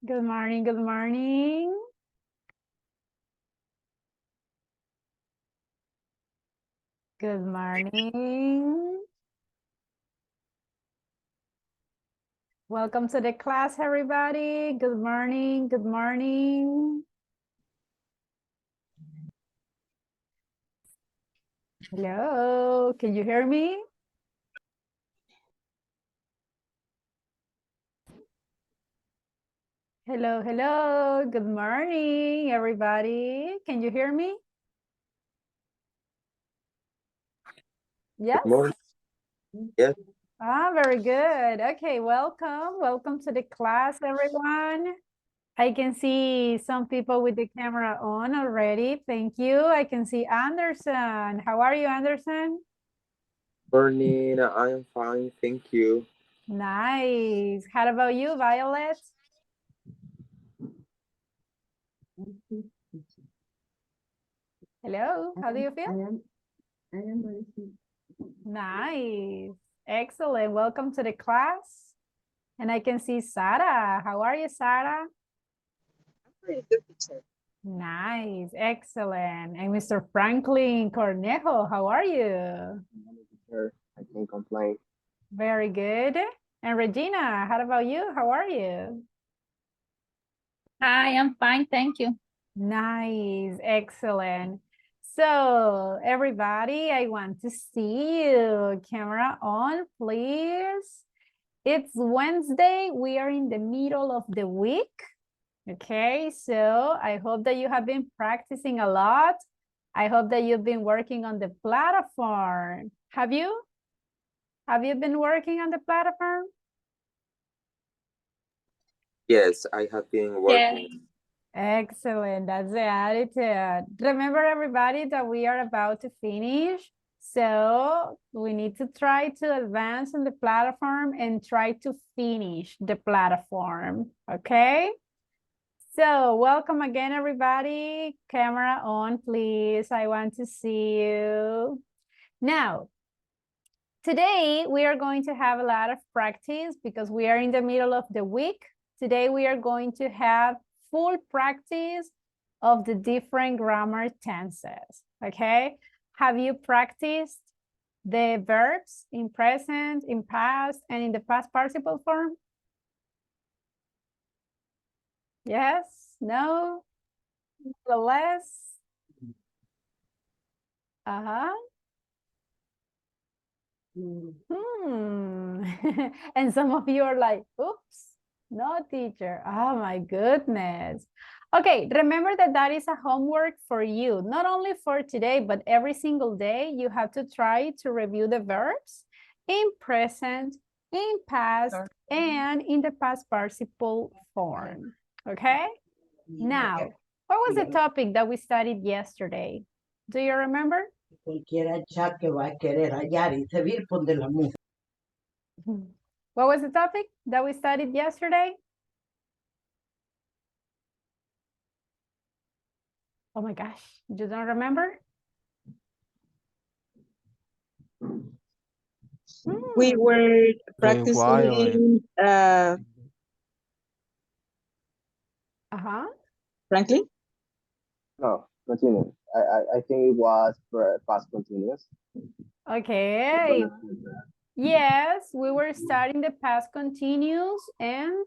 Good morning, good morning. Good morning. Welcome to the class, everybody. Good morning, good morning. Hello, can you hear me? Hello, hello, good morning, everybody. Can you hear me? Yes? Good morning. Yes. Ah, very good. Okay, welcome. Welcome to the class, everyone. I can see some people with the camera on already. Thank you. I can see Anderson. How are you, Anderson? Morning. I'm fine. Thank you. Nice. How about you, Violet? Hello, how do you feel? Nice. Excellent. Welcome to the class. And I can see Sarah. How are you, Sarah? Pretty good teacher. Nice. Excellent. And Mr. Franklin Cornejo, how are you? Teacher. I can't complain. Very good. And Regina, how about you? How are you? Hi, I'm fine, thank you. Nice, excellent. So everybody, I want to see you. Camera on, please. It's Wednesday. We are in the middle of the week. Okay, so I hope that you have been practicing a lot. I hope that you've been working on the platform. Have you? Have you been working on the platform? Yes, I have been working. Excellent. That's the attitude. Remember, everybody, that we are about to finish. So we need to try to advance on the platform and try to finish the platform. Okay? So welcome again, everybody. Camera on, please. I want to see you. Now, today we are going to have a lot of practice because we are in the middle of the week. Today we are going to have full practice of the different grammar tenses, okay? Have you practiced the verbs in present, in past, and in the past participle form? Yes? No? Less? Uh-huh. And some of you are like, oops, no teacher. Oh my goodness. Okay, remember that that is a homework for you, not only for today, but every single day you have to try to review the verbs in present, in past, and in the past participle form, okay? Now, what was the topic that we studied yesterday? Do you remember? Cualquiera chat que va a querer hallar y servir por de la música. What was the topic that we studied yesterday? Oh my gosh, you don't remember? We were practicing Franklin. No, continue. I think it was past continuous. Okay. Yes, we were starting the past continuous and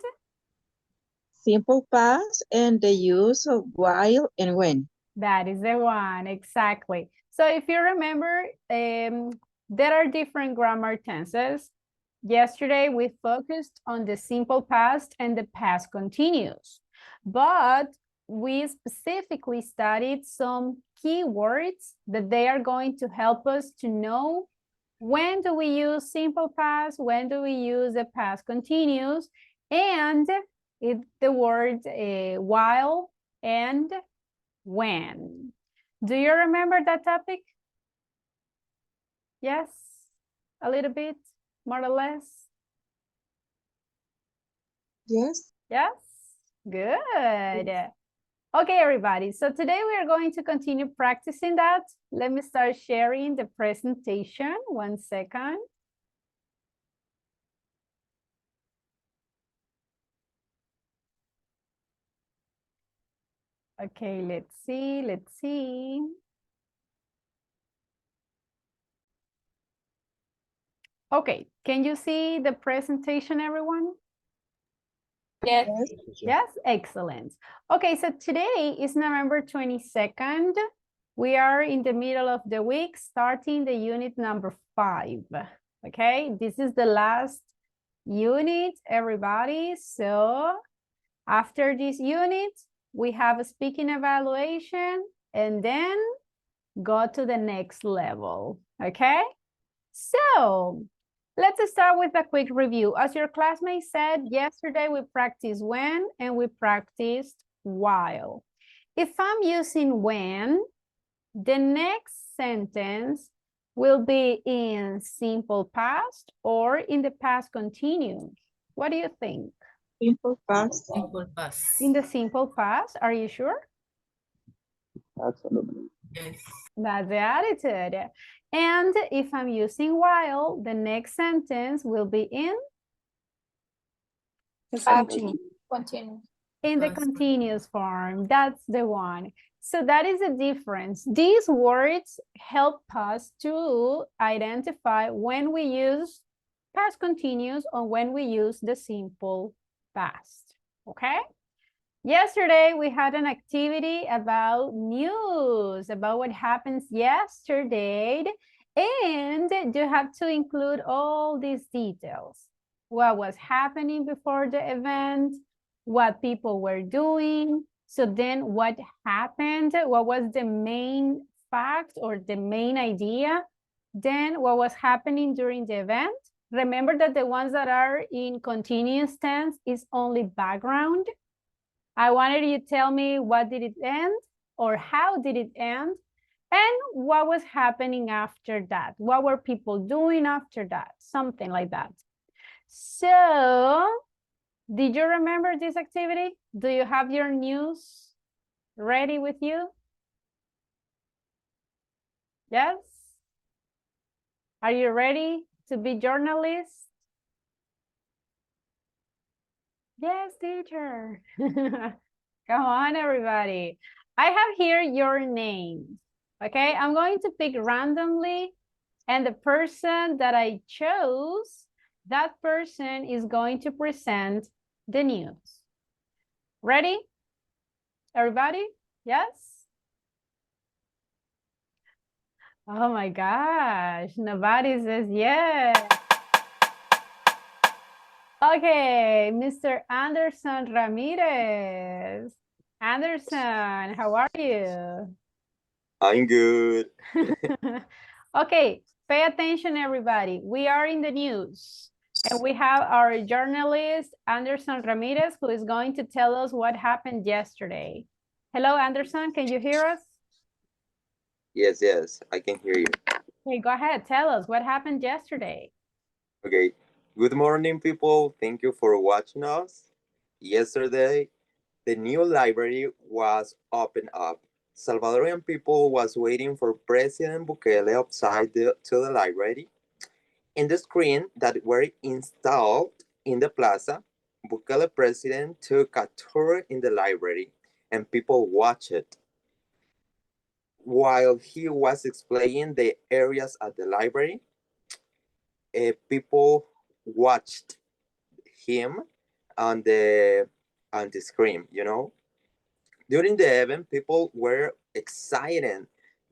Simple past and the use of while and when. that is the one, exactly. So if you remember, there are different grammar tenses. Yesterday, we focused on the simple past and the past continuous, but we specifically studied some keywords that they are going to help us to know when do we use simple past, when do we use the past continuous, and the word while and when. Do you remember that topic? Yes, a little bit, more or less. Yes. Yes, good. Okay, everybody. So today we are going to continue practicing that. Let me start sharing the presentation. 1 second. Okay, let's see, let's see. Okay, can you see the presentation, everyone? Yes. Yes, excellent. Okay, so today is November 22nd. We are in the middle of the week, starting the unit number 5. Okay, this is the last unit, everybody. So after this unit, we have a speaking evaluation and then go to the next level. Okay, so let's start with a quick review. As your classmate said, yesterday we practiced when and we practiced while. If I'm using when, the next sentence will be in simple past or in the past continuous. What do you think? Simple past. Simple past. In the simple past, are you sure? Absolutely. Yes. That's the attitude. And if I'm using while, the next sentence will be in Continue. in the continuous form. That's the one. So that is the difference. These words help us to identify when we use past continuous or when we use the simple past. Okay? Yesterday, we had an activity about news, about what happens yesterday, and you have to include all these details. What was happening before the event, what people were doing. So then what happened, what was the main fact or the main idea, then what was happening during the event. Remember that the ones that are in continuous tense is only background. I wanted you to tell me what did it end or how did it end and what was happening after that. What were people doing after that? Something like that. So, did you remember this activity? Do you have your news ready with you? Yes? Are you ready to be journalists? Yes, teacher. Come on, everybody. I have here your names. Okay, I'm going to pick randomly, and the person that I chose, that person is going to present the news. Ready? Everybody? Yes? Oh my gosh, nobody says yes. Okay, Mr. Anderson Ramirez. Anderson, how are you? I'm good. Okay, pay attention, everybody. We are in the news, and we have our journalist, Anderson Ramirez, who is going to tell us what happened yesterday. Hello, Anderson, can you hear us? Yes, I can hear you. Okay, go ahead, tell us what happened yesterday. Okay. Good morning, people. Thank you for watching us. Yesterday, the new library was opened up. Salvadorian people was waiting for President Bukele outside to the library. In the screen that were installed in the plaza, Bukele president took a tour in the library and people watched it. While he was explaining the areas at the library, people watched him on the screen, you know. During the event, people were excited.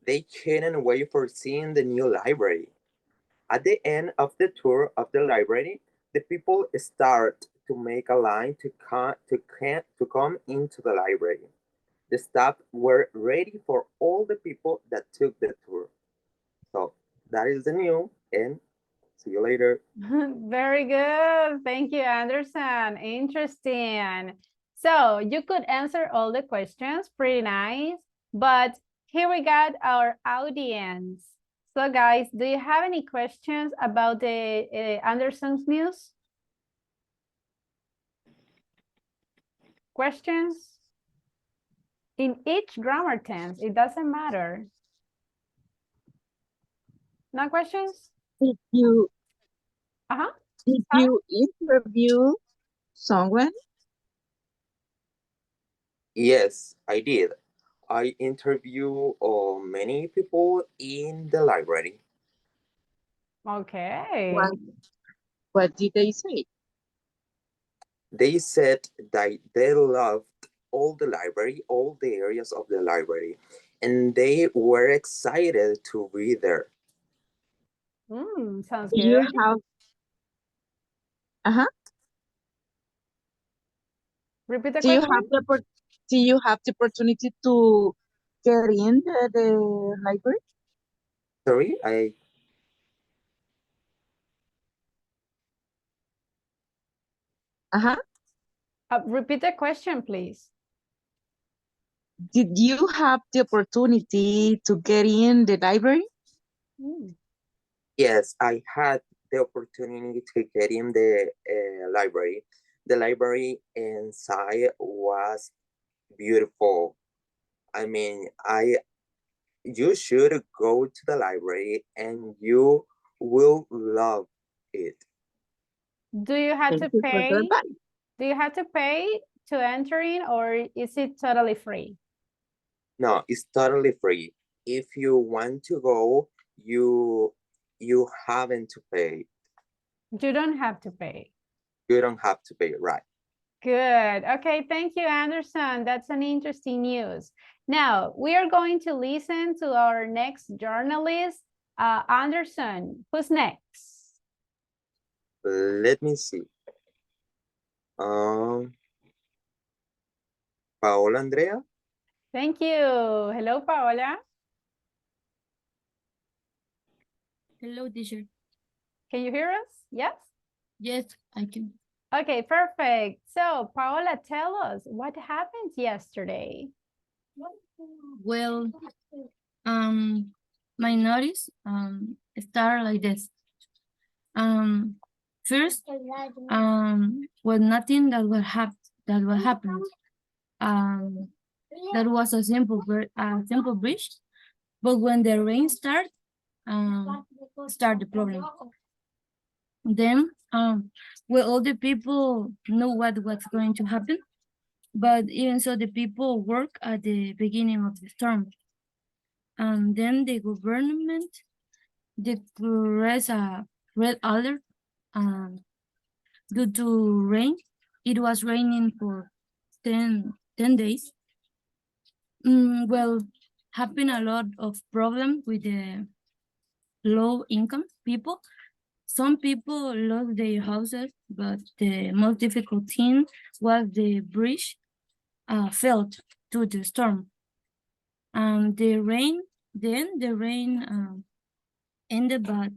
They couldn't wait for seeing the new library. At the end of the tour of the library, the people start to make a line to come into the library. The staff were ready for all the people that took the tour. So that is the new, and see you later. Very good. Thank you, Anderson. Interesting. So you could answer all the questions, pretty nice. But here we got our audience. So guys, do you have any questions about the Anderson's news? Questions? In each grammar tense, it doesn't matter. No questions? Did you Uh-huh. did you interview someone? Yes, I did. I interview many people in the library. Okay. What did they say? They said that they loved all the library, all the areas of the library, and they were excited to be there. Sounds Do you good. have, uh-huh. Repeat the Do you question. have do you have the opportunity to get in the library? Sorry, I Uh-huh. Repeat the question, please. Did you have the opportunity to get in the library? Mm. yes, I had the opportunity to get in the library. The library inside was beautiful. I mean, you should go to the library and you will love it. Do you have Thank to you for the pay? advice. Do you have to pay to enter in, or is it totally free? No, it's totally free. If you want to go, you haven't to pay. You don't have to pay. You don't have to pay, right? Good. Okay, thank you, Anderson. That's an interesting news. Now, we are going to listen to our next journalist, Anderson. Who's next? Let me see. Paola Andrea. Thank you. Hello, Paola. Hello, teacher. Can you hear us? Yes? Yes, I can. Okay, perfect. So, Paola, tell us what happened yesterday. Well, my notice start like this. First, well, nothing that will happen. That was a simple bridge, but when the rain start the problem. Then, well, all the people know what's going to happen, but even so, the people work at the beginning of the storm. And then the government declares a red alert due to rain. It was raining for 10 days. Well, happened a lot of problem with the low income people. Some people lost their houses, but the most difficult thing was the bridge fell to the storm. The rain ended, but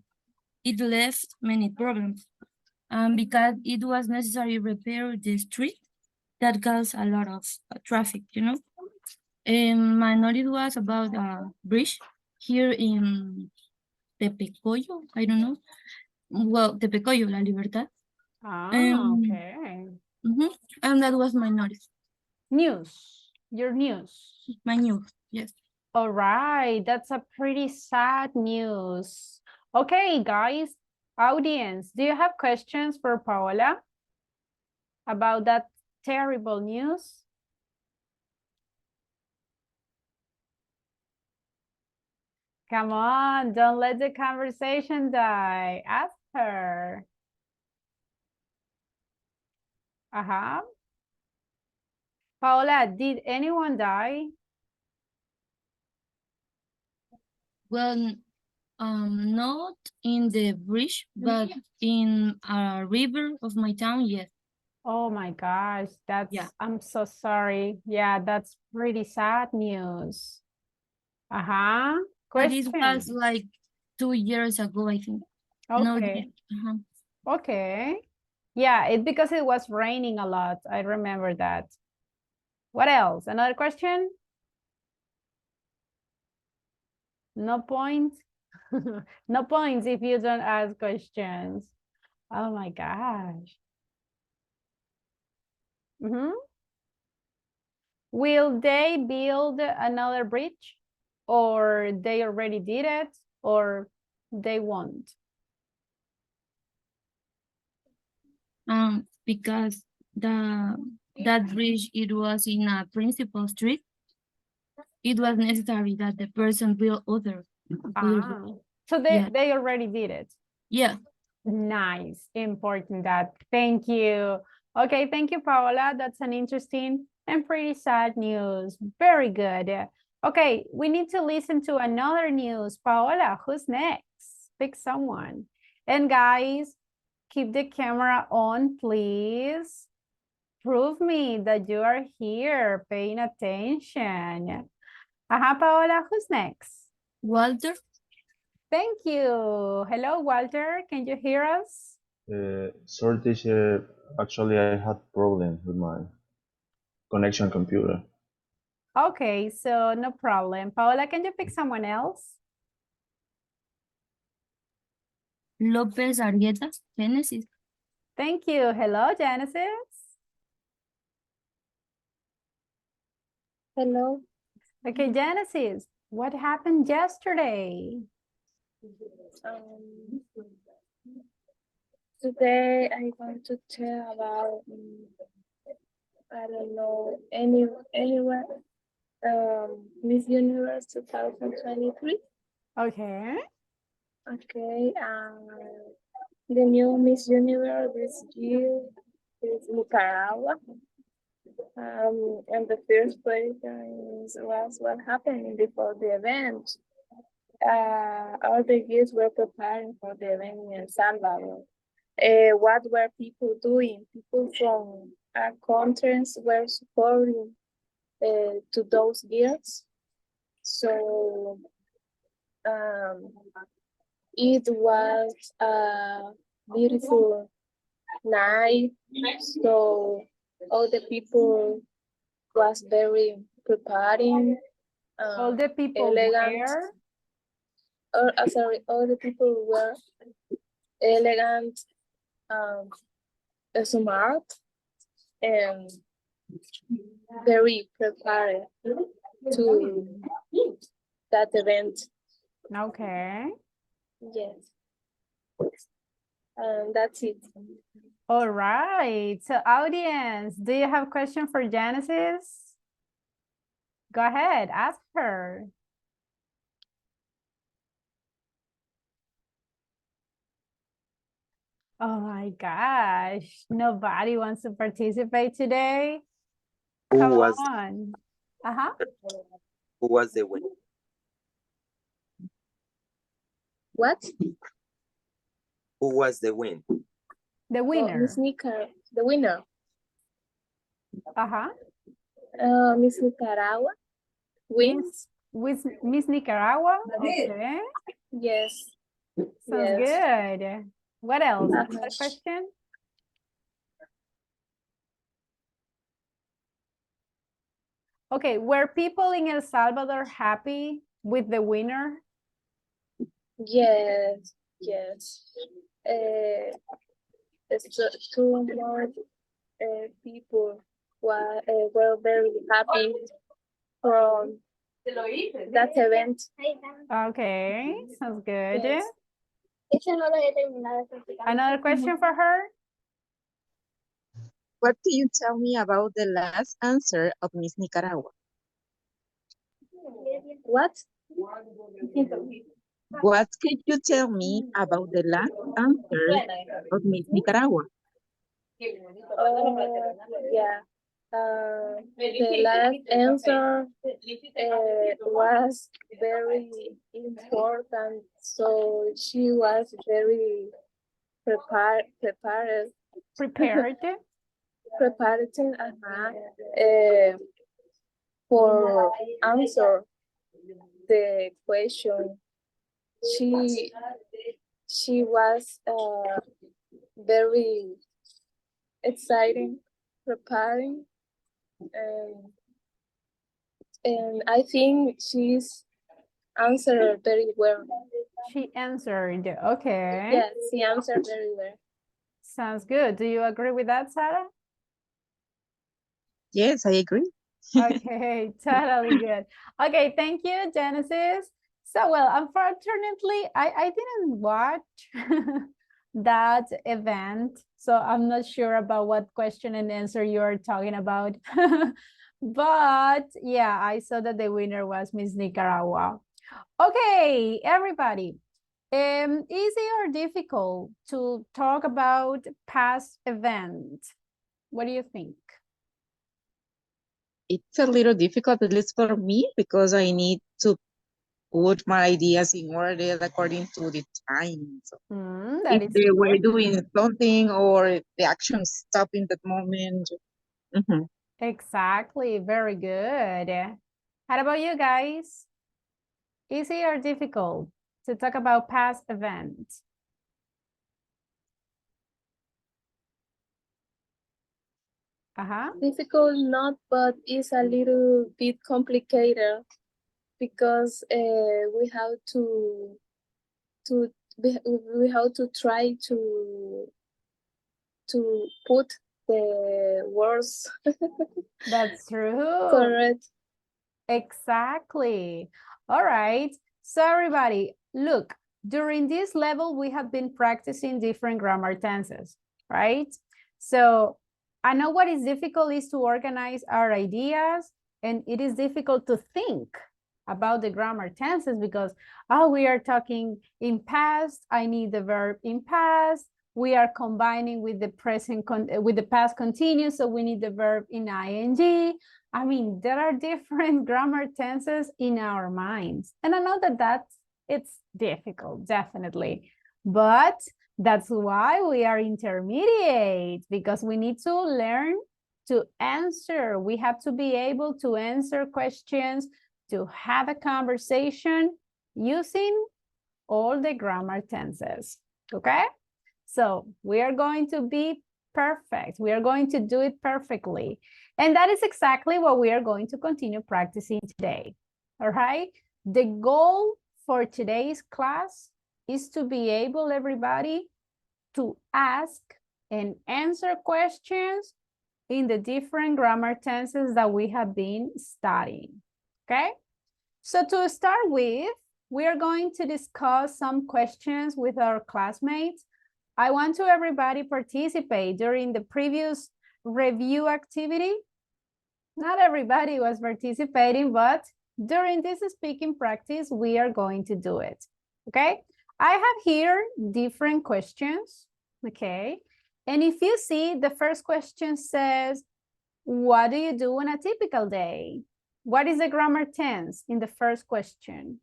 it left many problems. Because it was necessary repair the street that caused a lot of traffic, you know. And my knowledge was about a bridge here in Tepecoyo, I don't know. Well, Tepecoyo, La Libertad. Okay. And that was my knowledge. News, your news. My news, yes. All right, that's a pretty sad news. Okay, guys, audience, do you have questions for Paola about that terrible news? Come on, don't let the conversation die. Ask her. Paola, did anyone die? Well, not in the bridge, but in a river of my town, yes. Oh my gosh, I'm so sorry. Yeah, that's pretty sad news. But it Question. was like 2 years ago, I think. Okay. Okay. Yeah, it's because it was raining a lot. I remember that. What else? Another question? No points? No points if you don't ask questions. Oh my gosh. Will they build another bridge? Or they already did it? Or they won't? Because that bridge, it was in a principal street. It was necessary that the person build other. Ah, so they, Yeah. they already did it. Yeah. Nice, important that. Thank you. Okay, thank you, Paola. That's an interesting and pretty sad news. Very good. Okay, we need to listen to another news. Paola, who's next? Pick someone. And guys, keep the camera on, please. Prove me that you are here, paying attention. Paola, who's next? Walter. Thank you. Hello, Walter. Can you hear us? Sorry, teacher. Actually, I had problem with my connection computer. Okay, so no problem. Paola, can you pick someone else? Lopez Argueta. Genesis. Thank you. Hello, Genesis. Hello. Okay, Genesis, what happened yesterday? Um, Today I want to tell about I don't know anywhere Miss Universe 2023. Okay. Okay. The new Miss Universe this year is Nicaragua. And the first question was what happened before the event. All the youths were preparing for the event in El Salvador. What were people doing? People from our countries were supporting to those girls. So it was a beautiful night. So all the people was very preparing. All the people elegant. were? Sorry, all the people were elegant, smart, and very prepared to that event. Okay. Yes. That's it. All right. So audience, do you have a question for Genesis? Go ahead, ask her. Oh my gosh, nobody wants to participate today. Who Come was on. Uh-huh. who was the winner? What? Who was the win? The winner. Miss Nica, the winner. Uh-huh. Miss Nicaragua wins. With Miss Nicaragua. Okay. Yes. Sounds good. What else? Another question? Okay, were people in El Salvador happy with the winner? Yes. Yes. Two more people were very happy from that event. Okay, sounds good. Yes. Another question for her? What can you tell me about the last answer of Miss Nicaragua? What? What can you tell me about the last answer of Miss Nicaragua? Yeah. The last answer was very important, so she was very prepared for answer the question. She was very exciting, preparing, and I think she's answered very well. She answered, okay. Yes, she answered very well. Sounds good. Do you agree with that, Sarah? Yes, I agree. Okay, totally good. Okay, thank you, Genesis. So, well, unfortunately, I didn't watch that event. So I'm not sure about what question and answer you're talking about. But yeah, I saw that the winner was Miss Nicaragua. Okay, everybody. Easy or difficult to talk about past event? What do you think? It's a little difficult, at least for me, because I need to put my ideas in order according to the time. So That if is they were good. doing something or if the action stopped in that moment. Mhm. Exactly, very good. How about you guys? Easy or difficult to talk about past events? Difficult, not, but it's a little bit complicated because we have to we have to try to put the words That's true. correct. Exactly. All right. So everybody, look, during this level, we have been practicing different grammar tenses, right? So I know what is difficult is to organize our ideas, and it is difficult to think about the grammar tenses because, oh, we are talking in past, I need the verb in past, we are combining with the present, with the past continuous, so we need the verb in ing. I mean, there are different grammar tenses in our minds. And I know that it's difficult, definitely. But that's why we are intermediate, because we need to learn to answer. We have to be able to answer questions, to have a conversation using all the grammar tenses, okay? So we are going to be perfect. We are going to do it perfectly. And that is exactly what we are going to continue practicing today, all right? The goal for today's class is to be able, everybody, to ask and answer questions in the different grammar tenses that we have been studying, okay? So to start with, we are going to discuss some questions with our classmates. I want to everybody participate during the previous review activity. Not everybody was participating, but during this speaking practice, we are going to do it, okay? I have here different questions, okay? And if you see, the first question says, what do you do on a typical day? What is the grammar tense in the first question?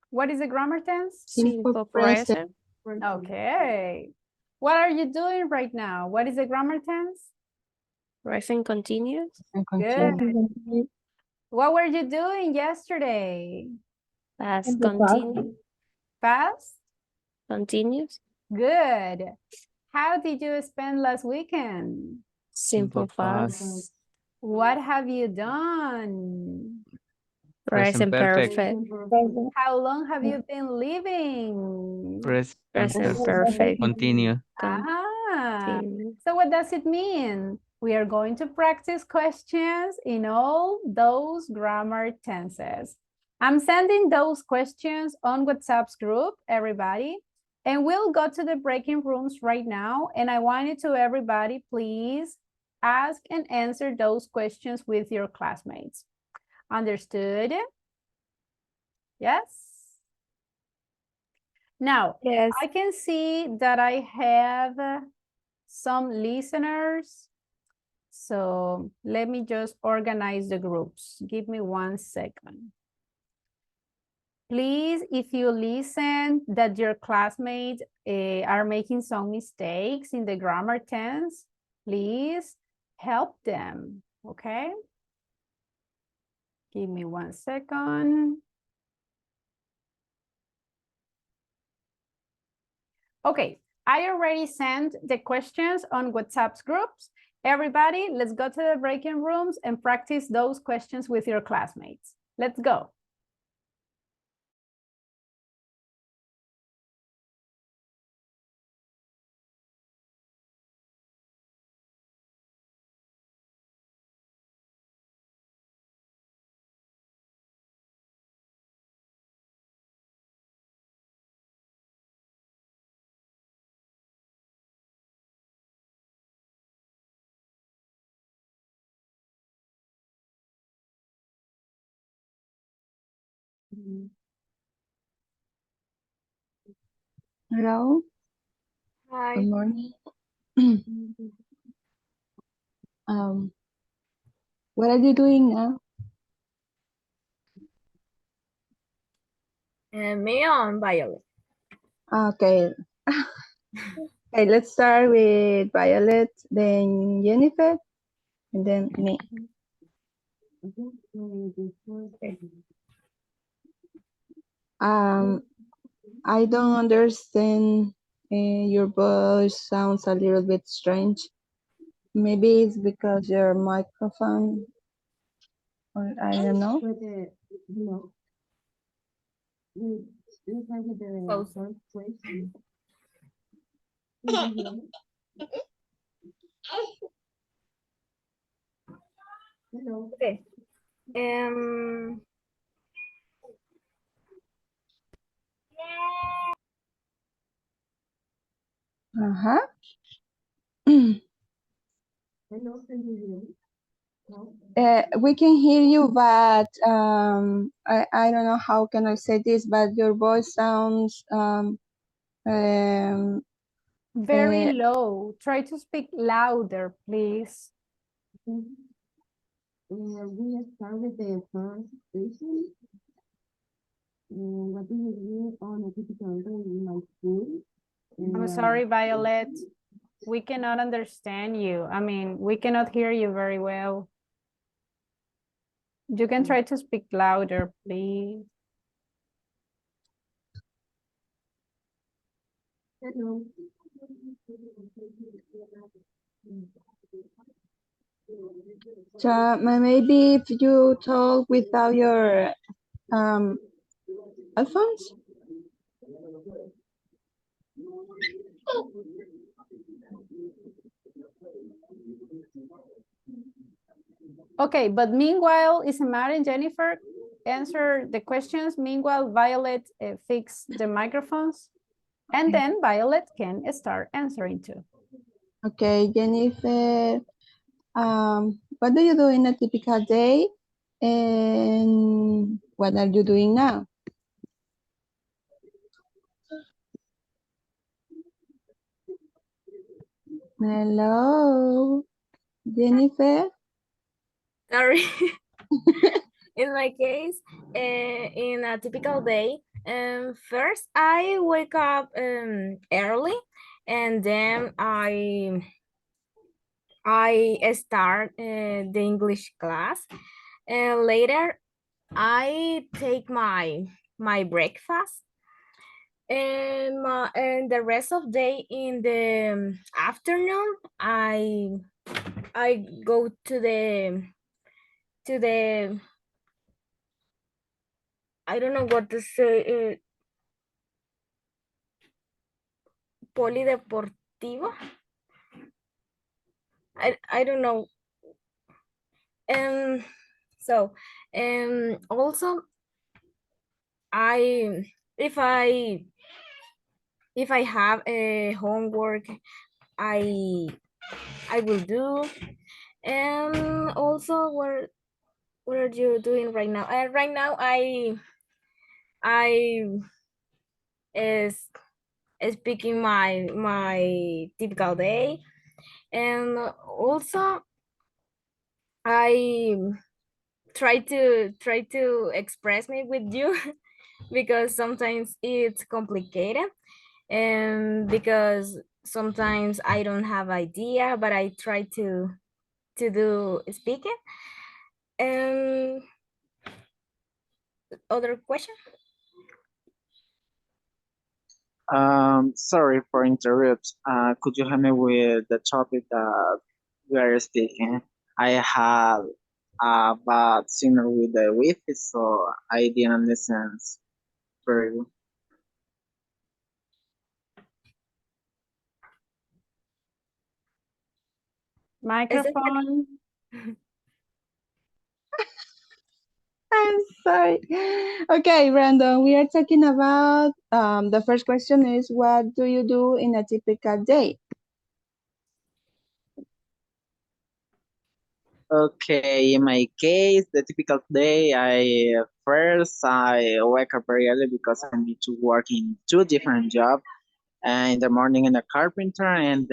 What is the grammar tense? Simple present. Okay. What are you doing right now? What is the grammar tense? Present continuous. Good. What were you doing yesterday? Past continuous. Past? Continuous. Good. How did you spend last weekend? Simple past. What have you done? Present perfect. How long have you been living? Present perfect. Continue. Ah, so what does it mean? We are going to practice questions in all those grammar tenses. I'm sending those questions on WhatsApp's group, everybody, and we'll go to the breaking rooms right now. And I want you to, everybody, please ask and answer those questions with your classmates. Understood? Yes? Now, Yes. I can see that I have some listeners. So let me just organize the groups. Give me 1 second. Please, if you listen that your classmates are making some mistakes in the grammar tense, please help them, okay? Give me 1 second. Okay, I already sent the questions on WhatsApp's groups. Everybody, let's go to the breaking rooms and practice those questions with your classmates. Let's go. Hello, Hi. good morning. What are you doing now? Me on Violet. Okay. Okay, let's start with Violet, then Jennifer, and then me. I don't understand. Your voice sounds a little bit strange. Maybe it's because your microphone, or I don't know. Okay. Uh-huh. We can hear you, but I don't know how can I say this, but your voice sounds Very low. Try to speak louder, please. We start with the first question. What do you do on a typical day in my school? I'm sorry, Violet. We cannot understand you. I mean, we cannot hear you very well. You can try to speak louder, please. Hello. So maybe if you talk without your headphones. Okay, but meanwhile, Isamar and Jennifer answer the questions. Meanwhile, Violet fix the microphones. And then Violet can start answering too. Okay, Jennifer, what do you do in a typical day? And what are you doing now? Hello, Jennifer. Sorry. In my case, in a typical day, first I wake up early, and then I start the English class, and later I take my breakfast, and the rest of day in the afternoon I go to the I don't know what to say, polideportivo. I don't know. So also I if I have a homework I will do. And also what are you doing right now? Right now I is speaking my typical day, and also I try to express me with you because sometimes it's complicated, and because sometimes I don't have idea, but I try to do speaking. And other question? Sorry for interrupt. Could you help me with the topic that we are speaking? I have a bad signal with the Wi-Fi, so I didn't listen very well. Microphone. I'm sorry. Okay, Brandon, we are talking about the first question is, what do you do in a typical day? Okay, in my case, the typical day, I first, I wake up very early because I need to work in two different jobs. In the morning in the carpenter and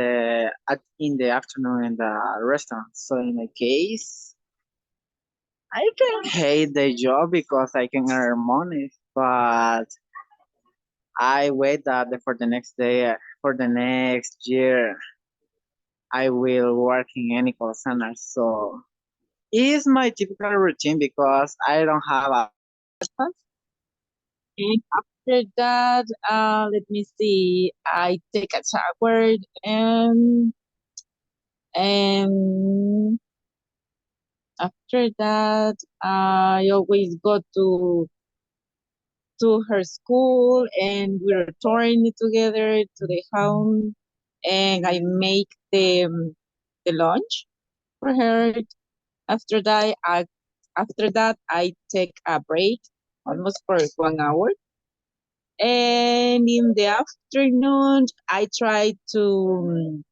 in the afternoon in the restaurant. So in my case, I can hate the job because I can earn money, but I wait that for the next day, for the next year, I will work in any call center. So it's my typical routine because I don't have a. And after that, let me see, I take a shower and after that, I always go to her school and we return together to the home and I make the lunch for her. After that, I take a break almost for 1 hour. And in the afternoon, I try to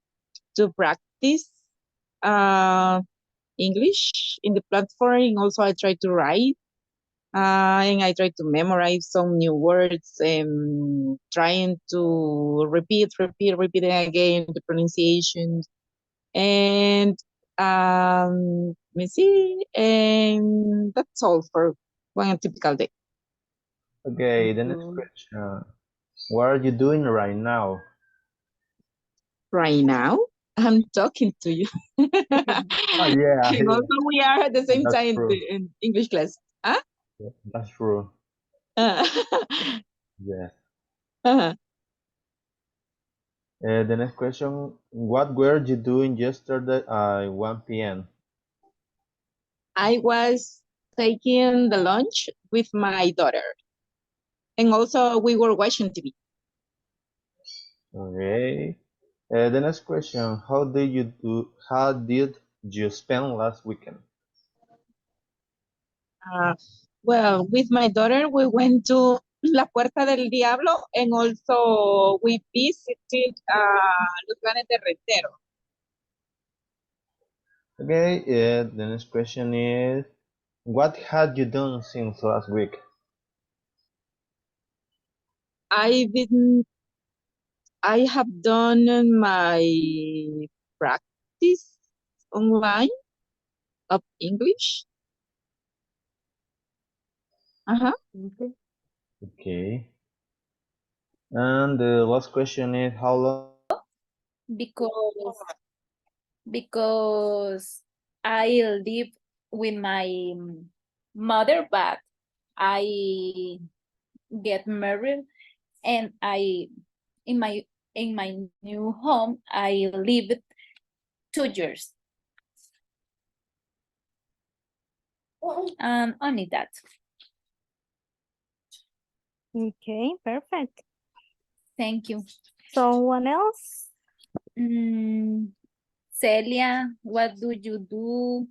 practice English in the platform. And also, I try to write and I try to memorize some new words and trying to repeat again the pronunciations. And let me see, and that's all for one typical day. Okay, the next question. What are you doing right now? Right now, I'm talking to you. Oh, yeah, And also, we are at the same that's time true. in English class. Huh? That's true. Uh, Yes. uh-huh. The next question. What were you doing yesterday at 1 p.m.? I was taking the lunch with my daughter. And also, we were watching TV. Okay. The next question. How did you spend last weekend? Well, with my daughter, we went to La Puerta del Diablo and also we visited Los Planes de Retero. Okay, the next question is, what had you done since last week? I have done my practice online of English. Uh-huh. Okay. And the last question is, how long? Because I live with my mother, but I get married and in my new home I lived 2 years. Only that. Okay, perfect. Thank you. Someone else? Celia, what do you do?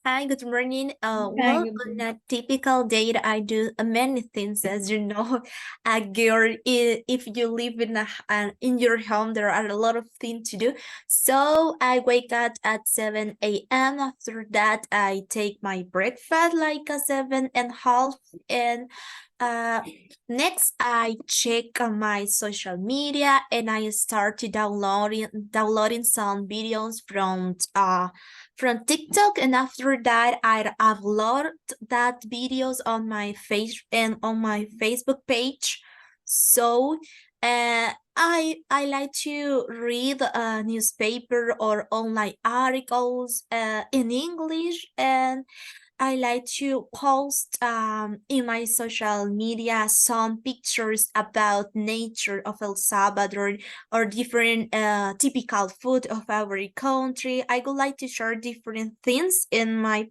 Hi, good morning. Hi, Well, good on a typical day, I do many things. As you know, a girl, if you live in your home, there are a lot of things to do. So I wake up at 7 a.m. After that, I take my breakfast like a 7:30, and next I check on my social media and I start to downloading some videos from TikTok, and after that I upload that videos on my Facebook page. So I like to read a newspaper or online articles in English, and I like to post in my social media some pictures about nature of El Salvador or different typical food of our country. I would like to share different things in my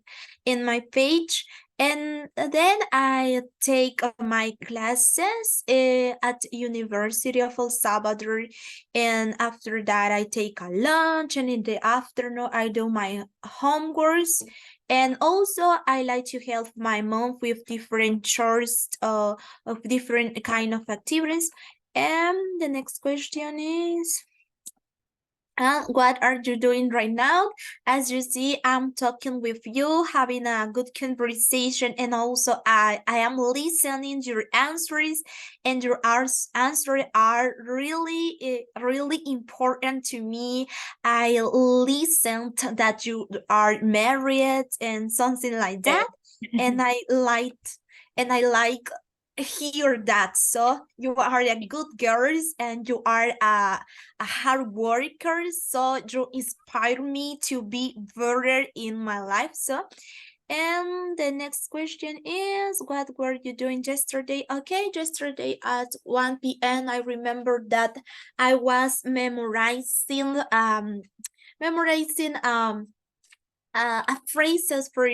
page. And then I take my classes at University of El Salvador, and after that I take a lunch, and in the afternoon I do my homeworks. And also I like to help my mom with different chores of different kind of activities. And the next question is, What are you doing right now? As you see, I'm talking with you, having a good conversation, and also I am listening your answers, and your answers are really really important to me. I listened that you are married and something like that, and I like hear that. So you are a good girls, and you are a hard worker, so you inspire me to be better in my life. So, and the next question is, what were you doing yesterday? Okay, yesterday at 1 p.m. I remember that I was memorizing phrases for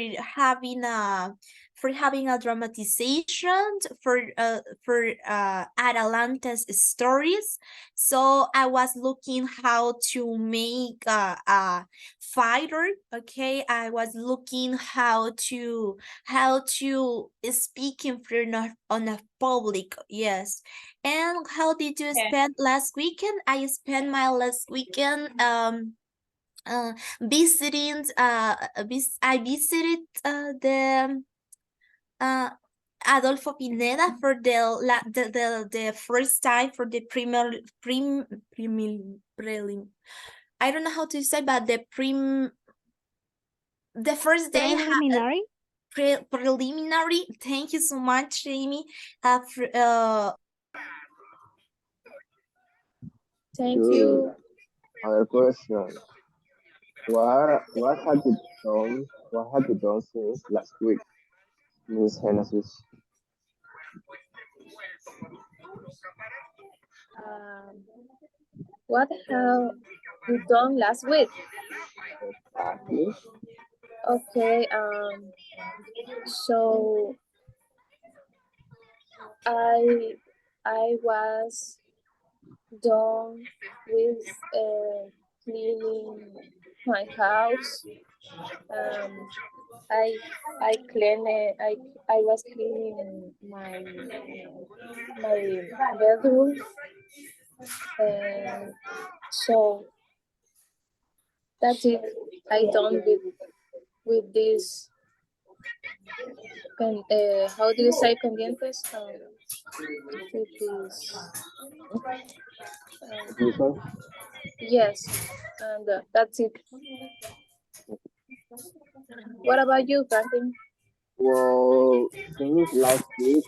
having a dramatization for Atalanta's stories. So I was looking how to make a fighter. Okay, I was looking how to speak in front of on a public. Yes. And how did you spend last weekend? I spent my last weekend visiting I visited the Adolfo Pineda for the first time for the prelim. I don't know how to say, but the first day Preliminary? preliminary. Thank you so much, Jamie. Thank Good. you. Other question. What have you done? What have you done since last week, Miss Genesis? Um, what have you done last week? Exactly. Okay. So I was done with cleaning my house. I cleaned I was cleaning my bedroom, and so that's it. I done with this. How do you say pendientes? With this. Reason? Yes, and that's it. What about you, Franklin? Well, since last week,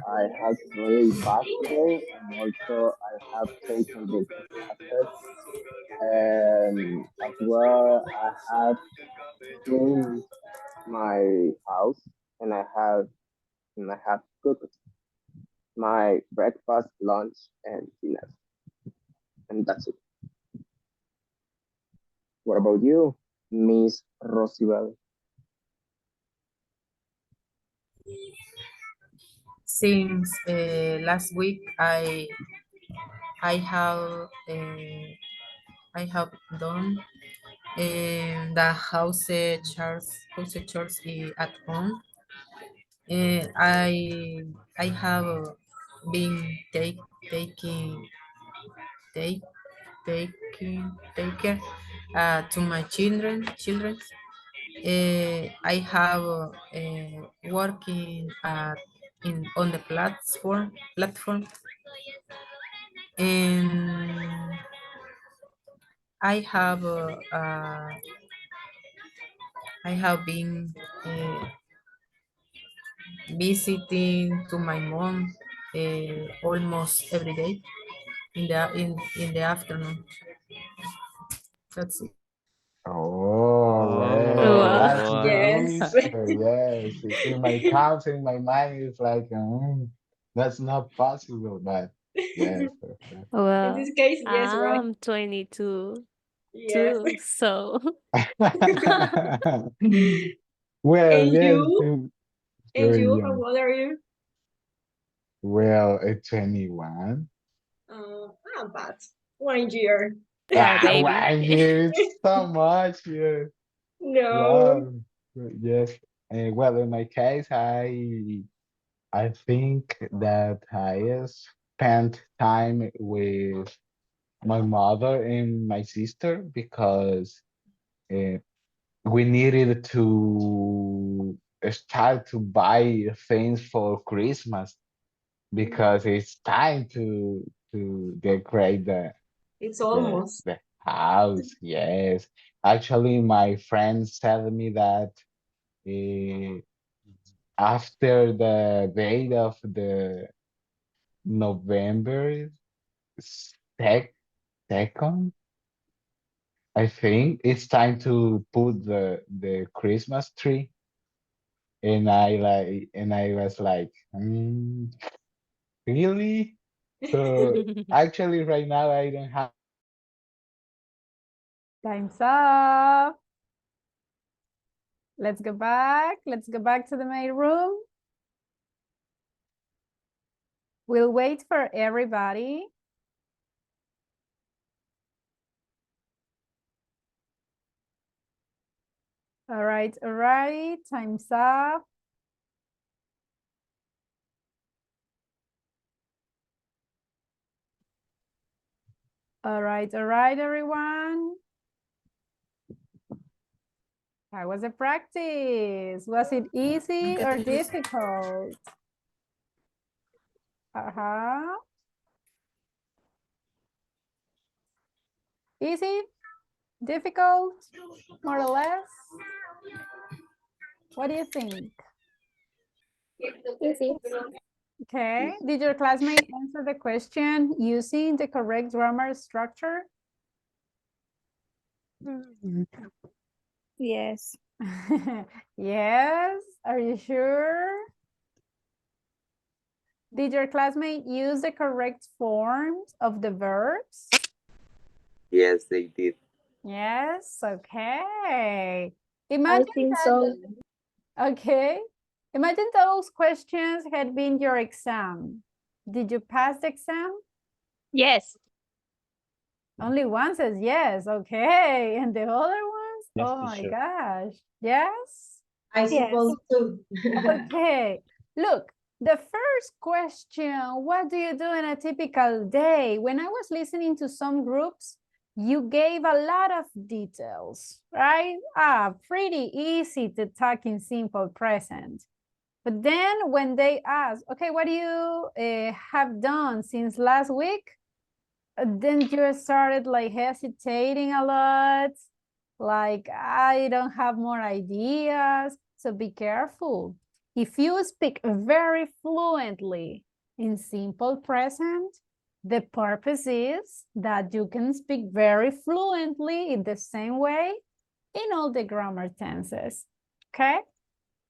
I have played basketball and also I have taken the classes. And as well, I have cleaned my house and I have cooked my breakfast, lunch, and dinner. And that's it. What about you, Miss Rosibel? Since last week, I have done the house chores at home. I have been taking take take care to my children. I have working in on the platform, and I have been visiting to my mom almost every day in the afternoon. That's it. Oh, well, Wow. that's the Yes. answer. Yes. In my country, in my mind, it's like, that's not possible, but yes. In Well, this case, yes, right? I'm 22 Yes. too, so Well, And yes, you? it's And very you, how young. old are you? Well, at 21. But 1 year. oh Ah, baby. 1 year, it's so much. Yeah. No. Wow. Yes. Well, in my case, I think that I spent time with my mother and my sister because we needed to start to buy things for Christmas because it's time to decorate It's the almost. the house. Yes, actually, my friend said me that after the date of the November sec- second, I think it's time to put the Christmas tree. And I was like, really? So actually right now I don't have. Time's up. Let's go back. Let's go back to the main room. We'll wait for everybody. All right, time's up. All right, everyone. How was the practice? Was it easy or difficult? Easy? Difficult? More or less? What do you think? Easy. Okay. Did your classmate answer the question using the correct grammar structure? Yes. Yes. Are you sure? Did your classmate use the correct forms of the verbs? Yes, they did. Yes. Okay. I Imagine think that. so. Okay. Imagine those questions had been your exam. Did you pass the exam? Yes. Only one says yes. Okay. And the other ones? Yes, Oh my teacher. gosh. Yes? I Yes. suppose too. Okay. Look, the first question, what do you do in a typical day? When I was listening to some groups, you gave a lot of details, right? Pretty easy to talk in simple present. But then when they ask, okay, what do you have done since last week? Then you started like hesitating a lot, like I don't have more ideas. So be careful. If you speak very fluently in simple present, the purpose is that you can speak very fluently in the same way in all the grammar tenses, okay?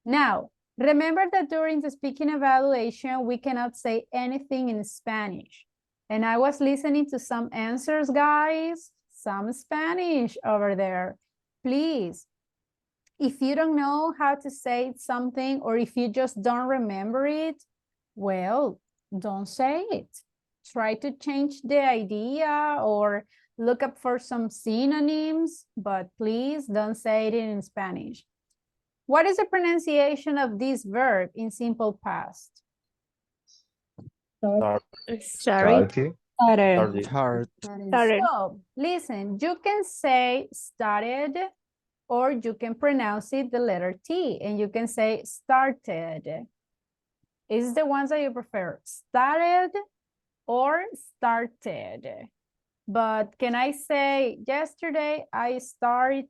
Now, remember that during the speaking evaluation, we cannot say anything in Spanish. And I was listening to some answers, guys, some Spanish over there. Please, if you don't know how to say something or if you just don't remember it, well, don't say it. Try to change the idea or look up for some synonyms, but please don't say it in Spanish. What is the pronunciation of this verb in simple past? Sorry. Started. Started. So, listen, you can say started or you can pronounce it the letter T and you can say started. Is the ones that you prefer, started or started? But can I say yesterday I start?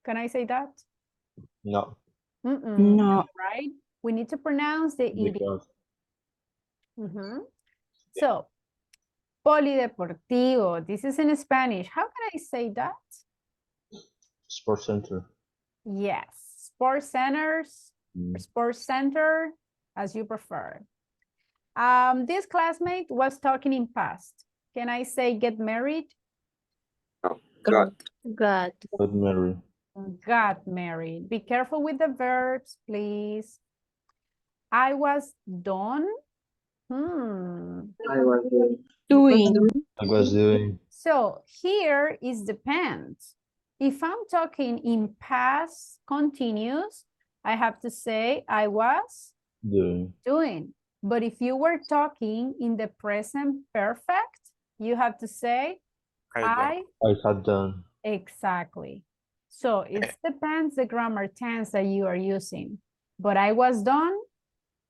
Can I say that? No, No. Right? We need to pronounce the ED. because So, polideportivo, this is in Spanish. How can I say that? sports center. Yes, sports centers, sports center, as you prefer. This classmate was talking in past. Can I say get married? Oh, God. God. Got married. Got married. Be careful with the verbs, please. I was done. I was Doing. I was doing. So here is depends. If I'm talking in past continuous, I have to say I was Doing. doing. But if you were talking in the present perfect, You have to say, I had done. exactly. So it depends the grammar tense that you are using. But I was done,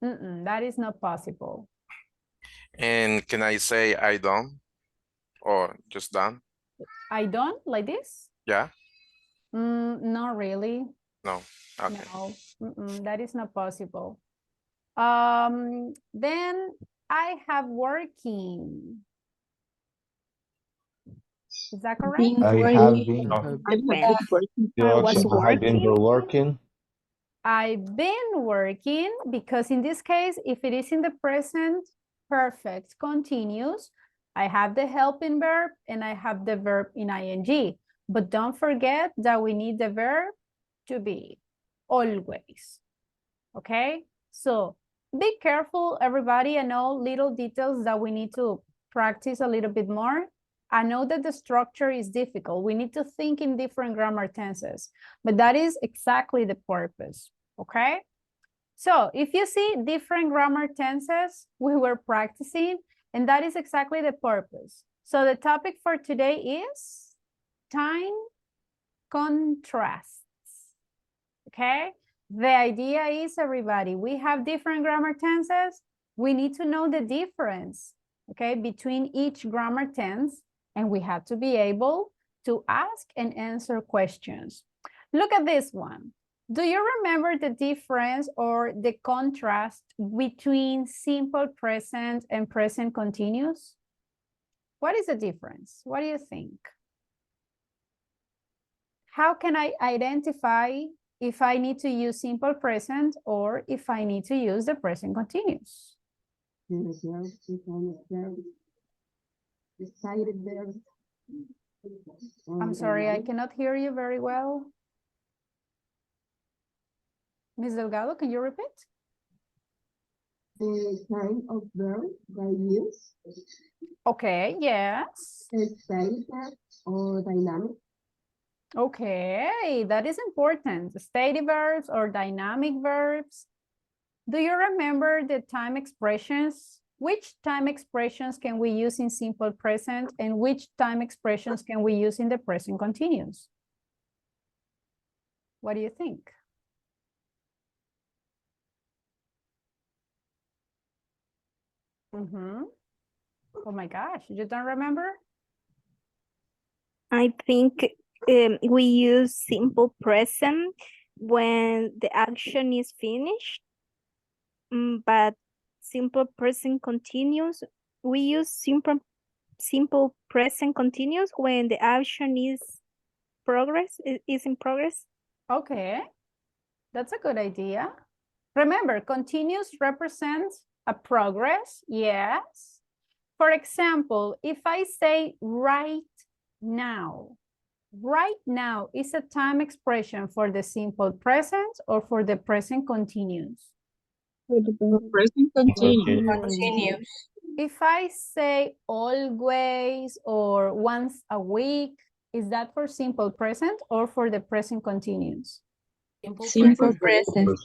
that is not possible. And can I say I don't? Or just done? I don't, like this? Yeah? Not really. No. Okay. No, that is not possible. Then I have working. Is that correct? I have been. You also have been working. I've been working because in this case, if it is in the present perfect continuous, I have the helping verb and I have the verb in ing. But don't forget that we need the verb to be always. Okay? So be careful, everybody. I know little details that we need to practice a little bit more. I know that the structure is difficult. We need to think in different grammar tenses, but that is exactly the purpose, okay? So if you see different grammar tenses, we were practicing, and that is exactly the purpose. So the topic for today is time contrasts, okay? The idea is, everybody, we have different grammar tenses. We need to know the difference, okay, between each grammar tense, and we have to be able to ask and answer questions. Look at this one. Do you remember the difference or the contrast between simple present and present continuous? What is the difference? What do you think? How can I identify if I need to use simple present or if I need to use the present continuous? I'm sorry, I cannot hear you very well. Ms. Delgado, can you repeat? The kind of verb they use. Okay, yes. Stative or dynamic. Okay, that is important. Stative verbs or dynamic verbs. Do you remember the time expressions? Which time expressions can we use in simple present and which time expressions can we use in the present continuous? What do you think? Oh my gosh, you don't remember? I think we use simple present when the action is finished, but simple present continuous, we use simple present continuous when the action is in progress. Okay, that's a good idea. Remember, continuous represents a progress, yes. For example, if I say right now is a time expression for the simple present or for the present continuous? For the present continuous. If I say always or once a week, is that for simple present or for the present continuous? Simple present.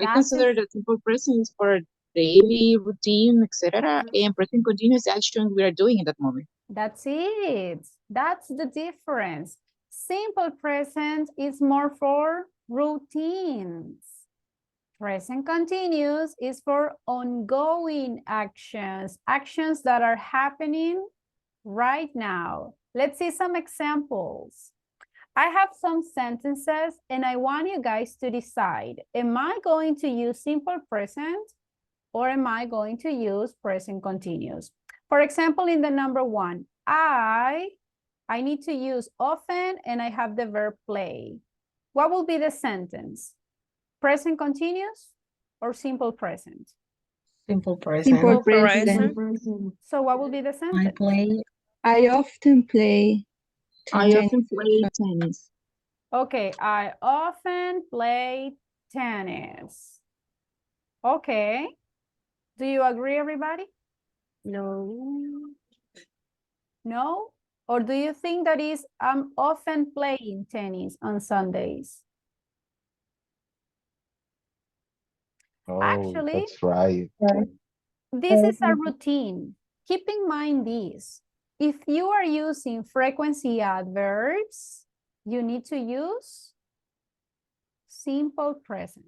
I consider that simple present is for daily routine, etc. And present continuous action we are doing in that moment. That's it. That's the difference. Simple present is more for routines. Present continuous is for ongoing actions, actions that are happening right now. Let's see some examples. I have some sentences and I want you guys to decide, am I going to use simple present or am I going to use present continuous? For example, in the number one, I need to use often and I have the verb play. What will be the sentence? Present continuous or simple present? Simple present. Simple present. So what will be the sentence? I often play tennis. Okay, I often play tennis. Okay. Do you agree, everybody? No. No? Or do you think that is I'm often playing tennis on Sundays? Oh, Actually, that's right. this is a routine. Keep in mind this. If you are using frequency adverbs, you need to use simple present.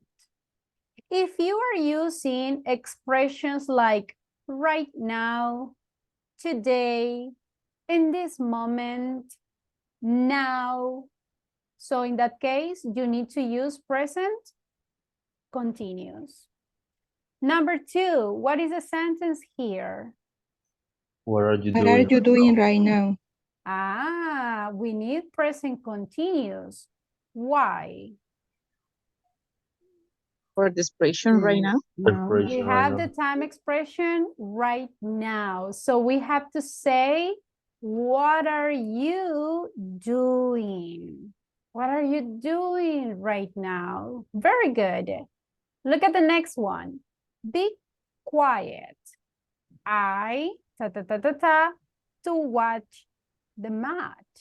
If you are using expressions like right now, today, in this moment, now, so in that case, you need to use present continuous. Number 2, what is the sentence here? What are you What doing? are you doing right now? Ah, we need present continuous. Why? For the expression right now. We have the time expression right now. So we have to say, what are you doing? What are you doing right now? Very good. Look at the next one. Be quiet. To watch the match.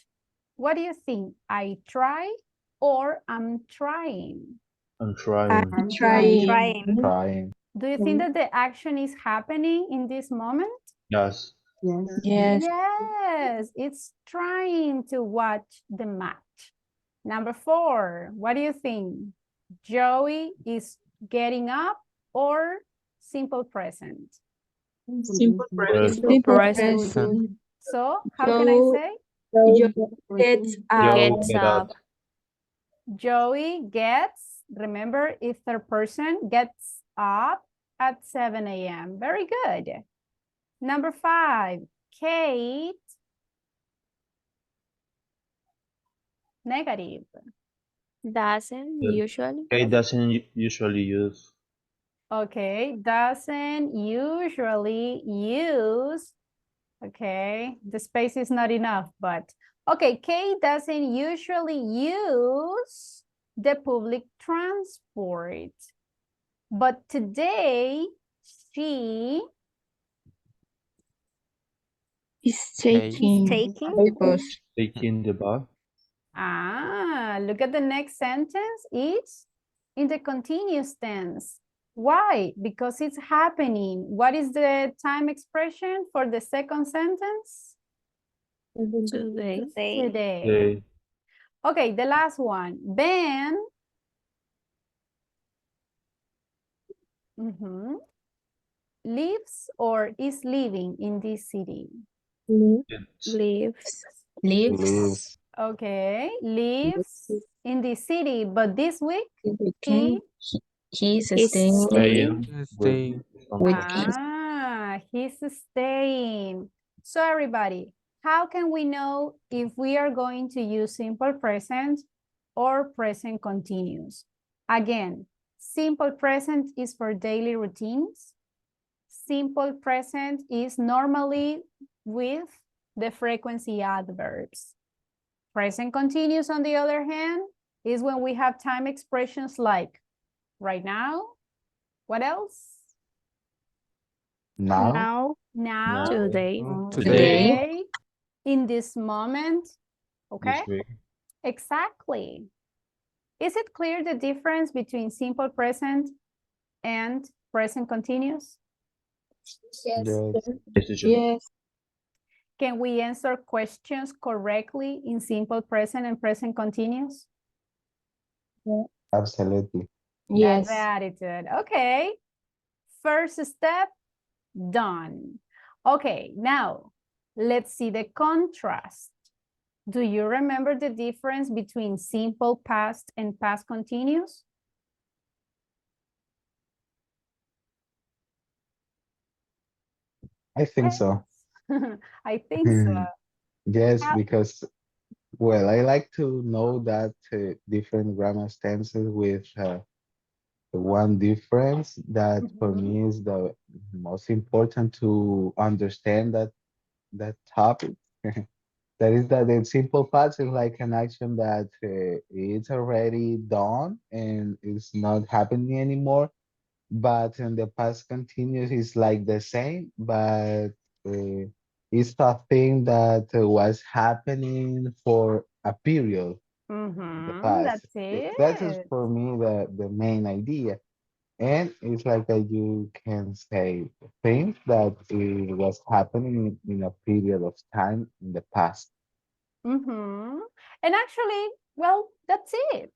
What do you think? I try or I'm trying? I'm trying. I'm trying. Trying. Do you think that the action is happening in this moment? Yes. Yes. Yes, it's trying to watch the match. Number 4, what do you think? Joey is getting up or simple present? Simple present. Simple present. So how can I say? Gets Get up. Joey gets, remember, if third person gets up at 7 a.m. Very good. Number 5, Kate. Negative. Doesn't Yeah. usually. Kate doesn't usually use. Okay, doesn't usually use. Okay, the space is not enough, but okay, Kate doesn't usually use the public transport. But today, she is taking the bus. Taking the bus. look at the next sentence. It's in the continuous tense. Why? Because it's happening. What is the time expression for the second sentence? Today. Today. Okay, the last one. Ben lives or is living in this city. Lives. Lives. Okay, lives in the city, but this week He's staying. he's staying. So everybody, how can we know if we are going to use simple present or present continuous? Again, simple present is for daily routines. Simple present is normally with the frequency adverbs. Present continuous, on the other hand, is when we have time expressions like right now. What else? Now. Today. In this moment. Okay? This week. Exactly. Is it clear the difference between simple present and present continuous? Yes. Can we answer questions correctly in simple present and present continuous? Absolutely. That's the attitude. Okay. First step, done. Okay, now let's see the contrast. Do you remember the difference between simple past and past continuous? I think so. I think so. Yes, because, well, I like to know that different grammar stances with the one difference that for me is the most important to understand that topic. That is that in simple past is like an action that it's already done and it's not happening anymore. But in the past continuous is like the same, but it's a thing that was happening for a period in the past. That's it. That is for me the main idea. And it's like you can say things that it was happening in a period of time in the past. Mm-hmm. And actually, well, that's it.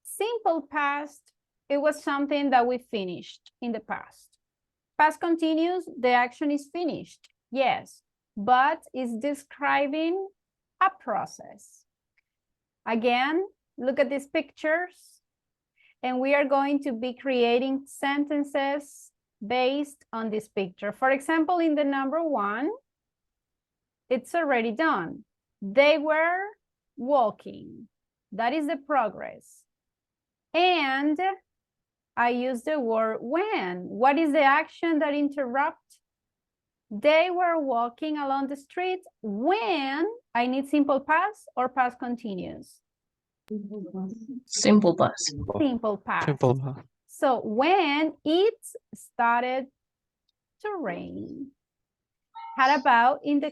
Simple past, it was something that we finished in the past. Past continuous, the action is finished, yes, but it's describing a process. Again, look at these pictures, and we are going to be creating sentences based on this picture. For example, in the number 1, it's already done. They were walking. That is the progress. And I use the word when. What is the action that interrupts? They were walking along the street when I need simple past or past continuous? Simple past. Simple past. Simple past. So when it started to rain. How about in the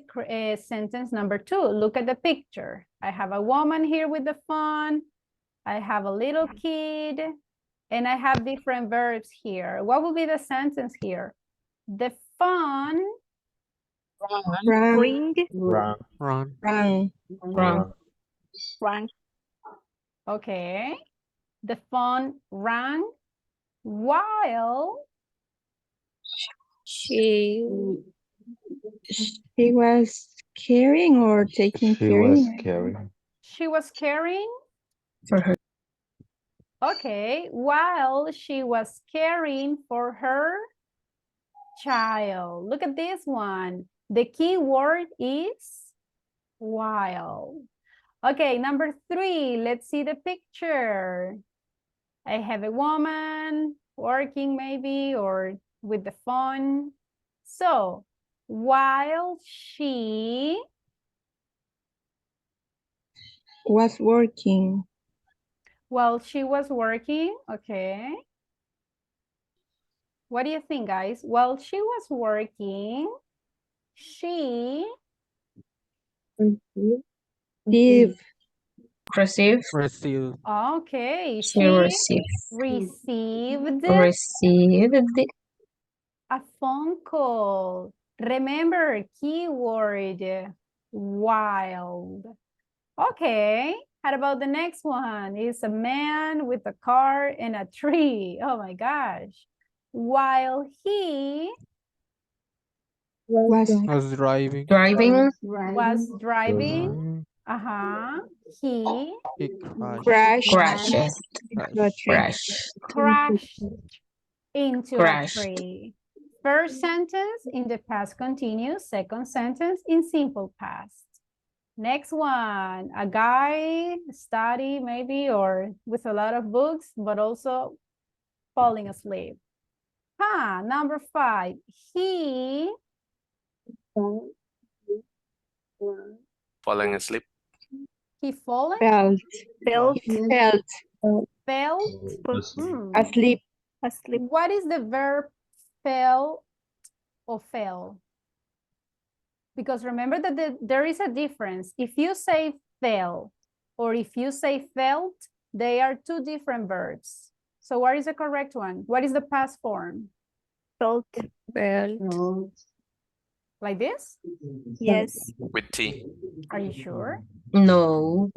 sentence number 2? Look at the picture. I have a woman here with the phone. I have a little kid. And I have different verbs here. What will be the sentence here? The phone Rang, Run. rang, Run. Okay. The phone rang while She she was carrying or taking She care. was carrying. she was caring. For her. Okay, while she was caring for her child. Look at this one. The key word is while. Okay, number 3, let's see the picture. I have a woman working maybe or with the phone. So, while she Was working. while she was working, okay. What do you think, guys? While she was working, she Give. Receive. Receive. okay, She she received. received The a phone call. Remember, keyword, wild. Okay, how about the next one? It's a man with a car and a tree. Oh my gosh. While he Was Was driving. driving. was driving, Mm, he He crashed. crashed. Crashed. crashed into a Crashed. tree. First sentence in the past continuous, second sentence in simple past. Next one, a guy study maybe or with a lot of books, but also falling asleep. Number 5, he Falling asleep. fallen, Felt. Felt. Felt. felt, Asleep. Asleep. What is the verb fell or fell? Because remember that there is a difference. If you say fell or if you say felt, they are 2 different verbs. So what is the correct one? What is the past form? Felt. Felt. Like this? Yes. With T. Are you sure? No.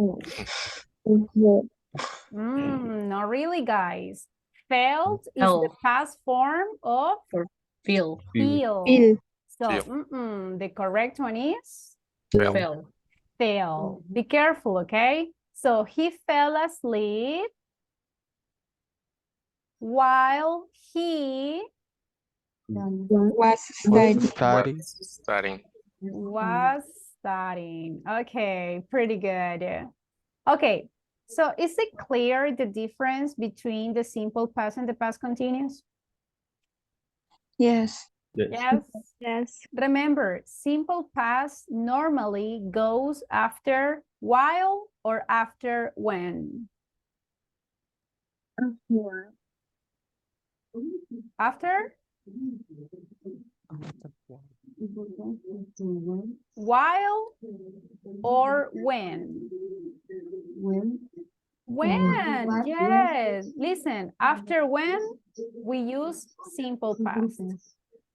Not really, guys. Felt is the Felt. past form of Feel. feel. Feel. So Feel. the correct one is Fell. fell. Be careful, okay? So he fell asleep while he Was studying. Study. Studying. was studying. Okay, pretty good. Okay, so is it clear the difference between the simple past and the past continuous? Yes. Yes. Yes. Remember, simple past normally goes after while or after when? After? While or when? When, yes. Listen, after when we use simple past.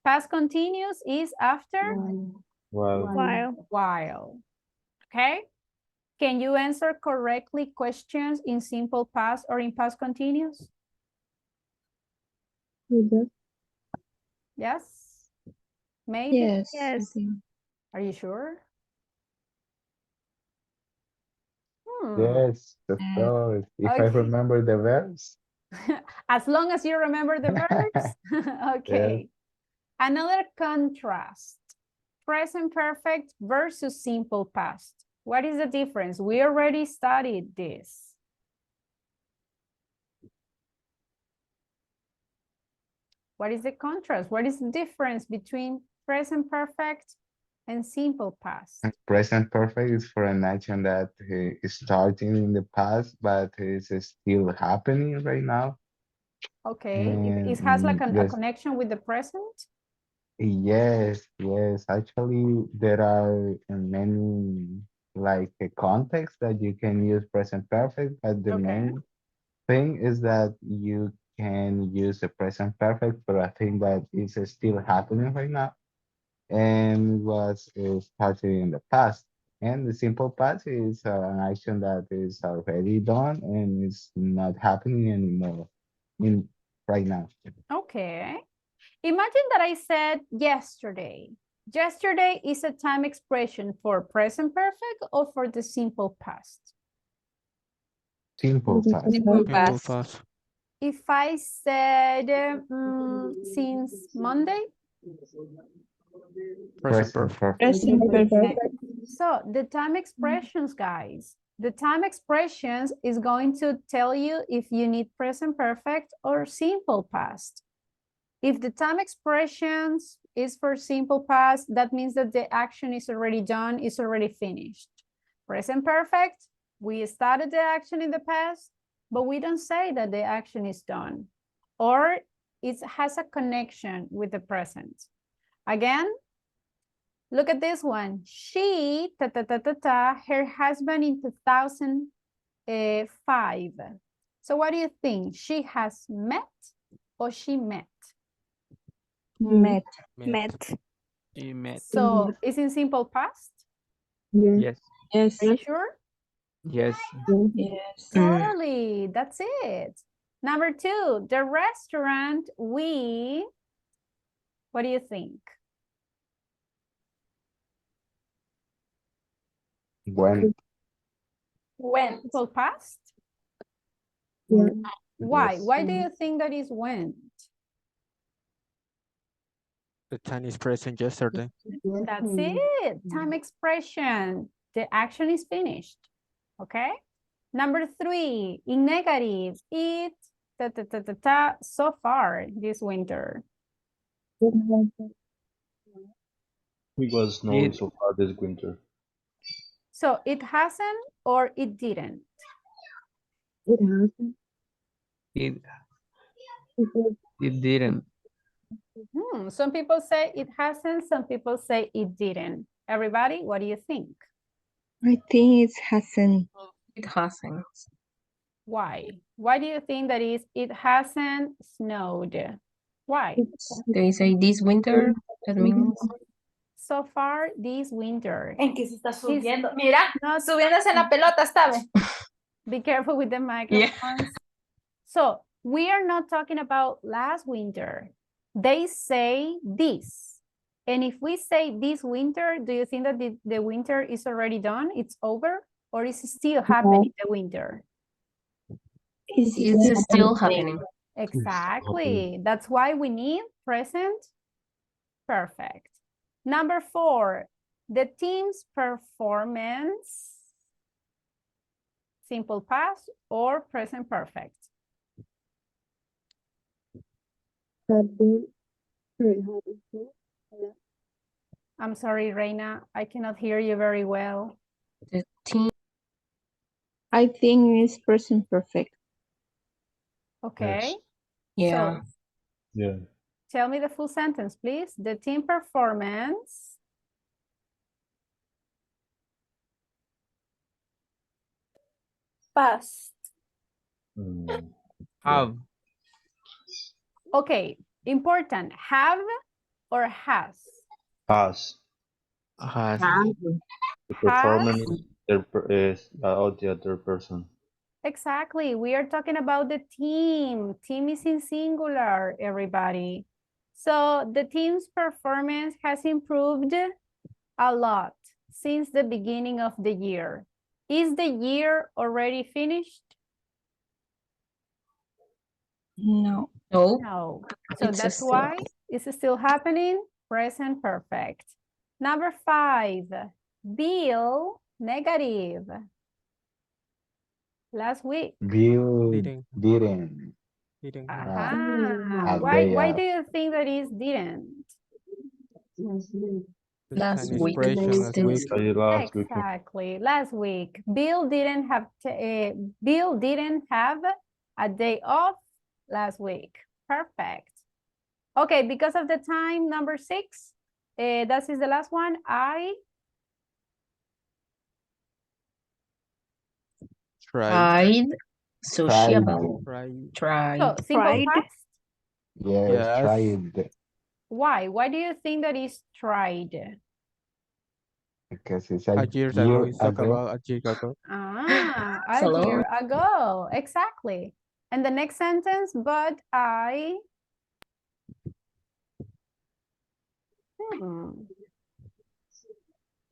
Past continuous is after while. Okay? Can you answer correctly questions in simple past or in past continuous? Yes? Maybe? Yes. Yes. Are you sure? Yes, of course. If I Okay. remember the verbs. As long as you remember the verbs. Okay. Another contrast. Present perfect versus simple past. What is the difference? We already studied this. What is the contrast? What is the difference between present perfect and simple past? Present perfect is for an action that is starting in the past, but is still happening right now. Okay, it has like a connection with the present? Yes, yes. Actually, there are many like contexts that you can use present perfect, but the main thing is that you can use the present perfect for a thing that is still happening right now and was started in the past. And the simple past is an action that is already done and is not happening anymore in right now. Okay. Imagine that I said yesterday. Yesterday is a time expression for present perfect or for the simple past? Simple past. Simple past. If I said since Monday? Present perfect. Present perfect. So the time expressions, guys, the time expressions is going to tell you if you need present perfect or simple past. If the time expressions is for simple past, that means that the action is already done, is already finished. Present perfect, we started the action in the past, but we don't say that the action is done, or it has a connection with the present. Again, look at this one. She, her husband in 2005. So what do you think? She has met or she met? Met. Met. She met. So is in simple past? Yes. Yes. Are you sure? Yes. Yes. Totally, that's it. Number 2, the restaurant we, what do you think? When? When? Simple past? Why? Why do you think that is when? The time is present yesterday. That's it. Time expression. The action is finished. Okay. Number 3, in negative, it so far this winter. We got snow so far this winter. So it hasn't or it didn't? It hasn't. It didn't. Some people say it hasn't, some people say it didn't. Everybody, what do you think? I think it hasn't. It hasn't. Why? Why do you think that is it hasn't snowed? Why? They say this winter, that means So far this winter. En que se está subiendo. Mira, subiéndose en la pelota, ¿sabe? Be careful with the microphones. So we are not talking about last winter. They say this. And if we say this winter, do you think that the winter is already done? It's over? Or is it still happening the winter? it's still happening. Exactly. That's why we need present perfect. Number 4, the team's performance, simple past or present perfect? I'm sorry, Reina, I cannot hear you very well. The team. I think it's present perfect. Okay. Yeah. So, Yeah. tell me the full sentence, please. The team performance. Past. Have. Okay, important. Have or has? Has. Has. The performance is of the other person. Exactly. We are talking about the team. Team is in singular, everybody. So the team's performance has improved a lot since the beginning of the year. Is the year already finished? No. No. No. So It's that's still- why it's still happening. Present perfect. Number 5, Bill, negative. Last week. Bill Didn't. didn't. Ah, A why day do off. you think that is didn't? Last week. Last week. Last week. Exactly. Last week, Bill didn't have a day off last week. Perfect. Okay, because of the time, number 6, that is the last one. I Tried. Sociable. Tried. Tried. so simple past. Yes, Yes. tried. Why? Why do you think that is tried? Because it's A a year ago. year It's talk ago. about a year ago. Ah, a Hello. year ago. Exactly. And the next sentence, but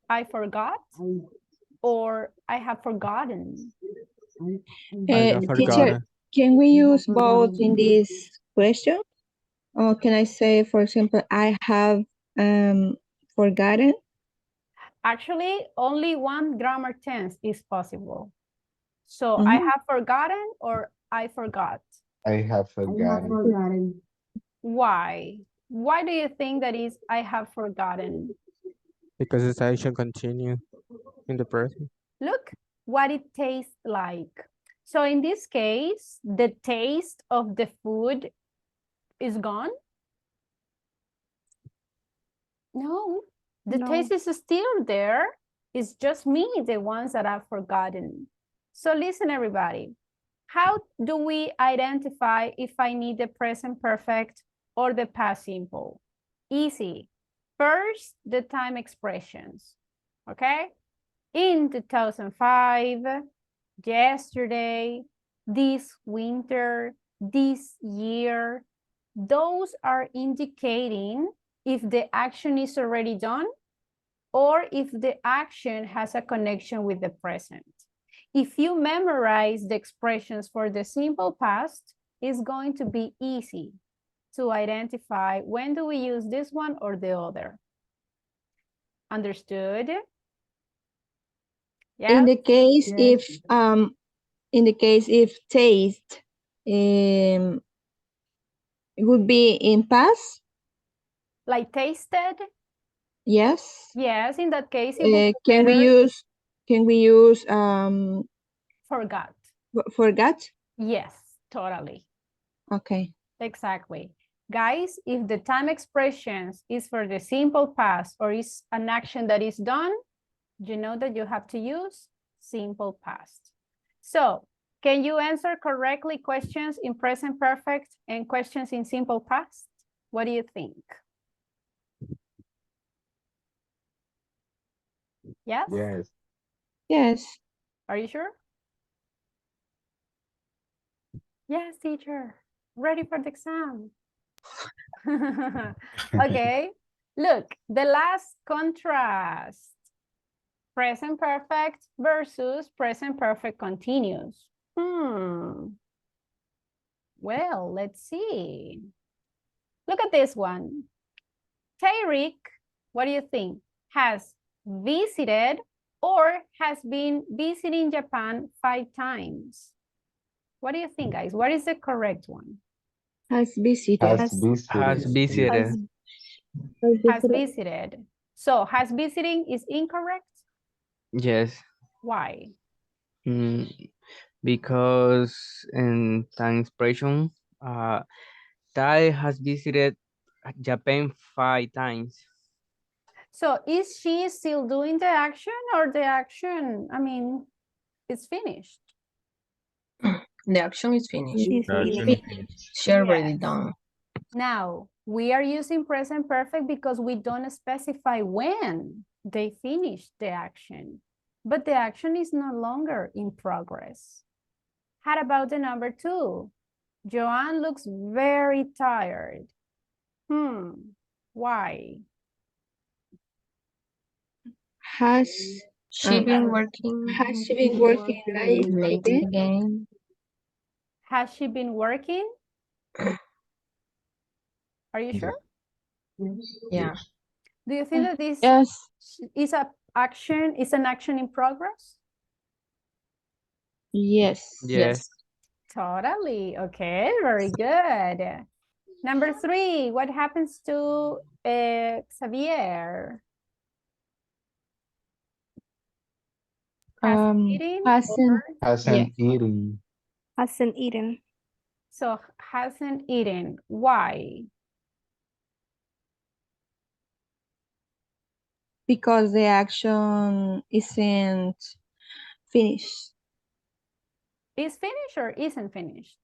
I forgot or I have forgotten. I have Teacher, forgotten. can we use both in this question? Or can I say, for example, I have forgotten? Actually, only one grammar tense is possible. So I have forgotten or I forgot. I have forgotten. Why? Why do you think that is I have forgotten? Because the action continue in the present. Look what it tastes like. So in this case, the taste of the food is gone? No, the taste is still there. It's just me, the ones that I've forgotten. So listen, everybody. How do we identify if I need the present perfect or the past simple? Easy. First, the time expressions, okay? In 2005, yesterday, this winter, this year, those are indicating if the action is already done or if the action has a connection with the present. If you memorize the expressions for the simple past, it's going to be easy to identify when do we use this one or the other. Understood? In the case if taste it would be in past. Like tasted? Yes. Yes, in that case, it would be Can we use forgot? Forgot? Yes, totally. Okay. Exactly. Guys, if the time expressions is for the simple past or is an action that is done, you know that you have to use simple past. So, can you answer correctly questions in present perfect and questions in simple past? What do you think? Yes? Yes. Yes. Are you sure? Yes, teacher. Ready for the exam. Okay. Look, the last contrast. Present perfect versus present perfect continuous. Well, let's see. Look at this one. Tariq, what do you think? Has visited or has been visiting Japan 5 times? What do you think, guys? What is the correct one? Has visited. Has visited. Has visited. So, has visiting is incorrect? Yes. Why? Because in time expression, Tai has visited Japan 5 times. So, is she still doing the action or the action, I mean, it's finished? The action is finished. The action is finished. She already done. Now, we are using present perfect because we don't specify when they finish the action, but the action is no longer in progress. How about the number 2? Joanne looks very tired. Why? Has she been working late Late again? again? Has she been working? Are you sure? Yeah. Do you think that this Yes. is an action in progress? Yes. Yes. Totally. Okay, very good. Number 3, what happens to Xavier? Has eaten Hasn't. Hasn't eaten Hasn't eaten. So hasn't eaten. Why? Because the action isn't finished. Is finished or isn't finished?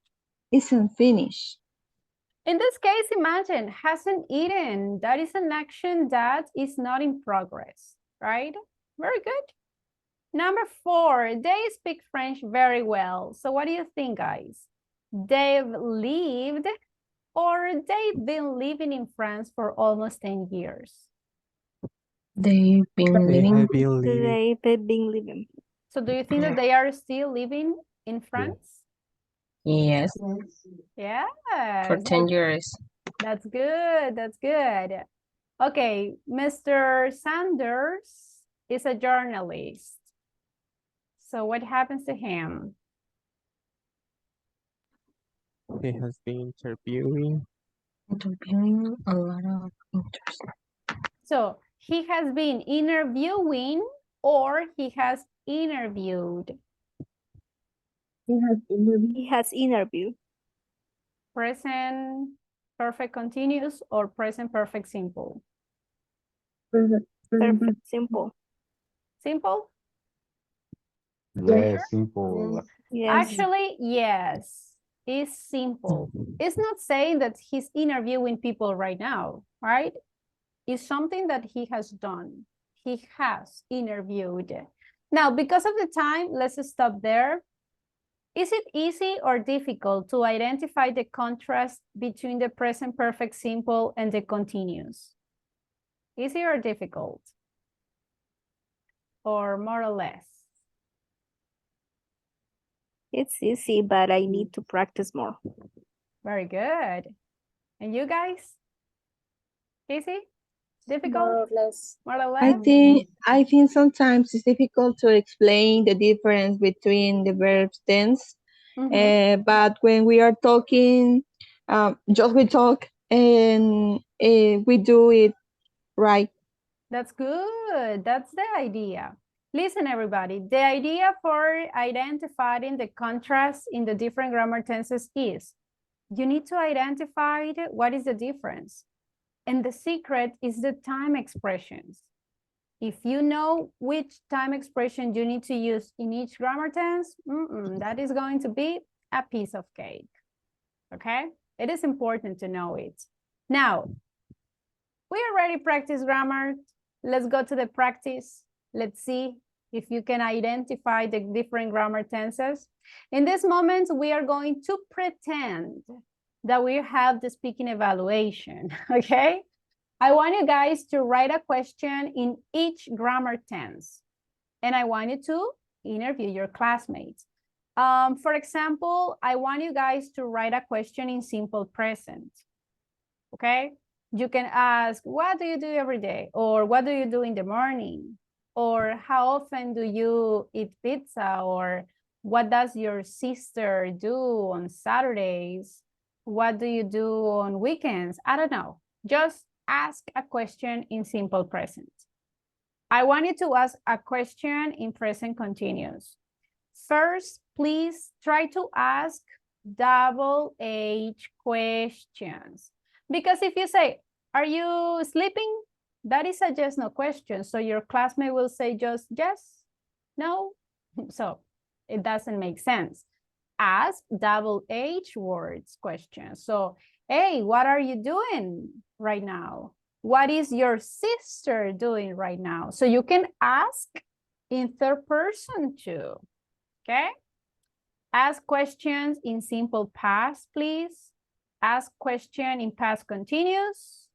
Isn't finished. In this case, imagine hasn't eaten. That is an action that is not in progress, right? Very good. Number 4, they speak French very well. So what do you think, guys? They've lived or they've been living in France for almost 10 years? They've been They living. have been living. They've been living. So do you think that they are still living in France? Yes. Yes. For 10 years. That's good. That's good. Okay, Mr. Sanders is a journalist. So what happens to him? He has been interviewing. Interviewing a lot of interest. So he has been interviewing or he has interviewed. He has interviewed. Present perfect continuous or present perfect simple? Perfect. Simple. Simple? Yeah, simple. Yes. Actually, yes, it's simple. It's not saying that he's interviewing people right now, right? It's something that he has done. He has interviewed. Now, because of the time, let's stop there. Is it easy or difficult to identify the contrast between the present perfect simple and the continuous? Easy or difficult? Or more or less? It's easy, but I need to practice more. Very good. And you guys? Easy? Difficult? More or less. More or I less? think sometimes it's difficult to explain the difference between the verb tense. But when we are talking, just we talk and we do it right. That's good. That's the idea. Listen, everybody. The idea for identifying the contrast in the different grammar tenses is you need to identify what is the difference. And the secret is the time expressions. If you know which time expression you need to use in each grammar tense, that is going to be a piece of cake. Okay? It is important to know it. Now, we already practiced grammar. Let's go to the practice. Let's see if you can identify the different grammar tenses. In this moment, we are going to pretend that we have the speaking evaluation, okay? I want you guys to write a question in each grammar tense. And I want you to interview your classmates. For example, I want you guys to write a question in simple present, okay? You can ask, what do you do every day? Or what do you do in the morning? Or how often do you eat pizza? Or what does your sister do on Saturdays? What do you do on weekends? I don't know. Just ask a question in simple present. I want you to ask a question in present continuous. First, please try to ask double H questions. Because if you say, are you sleeping? That is a yes, no question. So your classmate will say just yes, no. So it doesn't make sense. Ask double H words questions. So Hey, what are you doing right now? What is your sister doing right now? So you can ask in third person too, okay? Ask questions in simple past, please. Ask question in past continuous.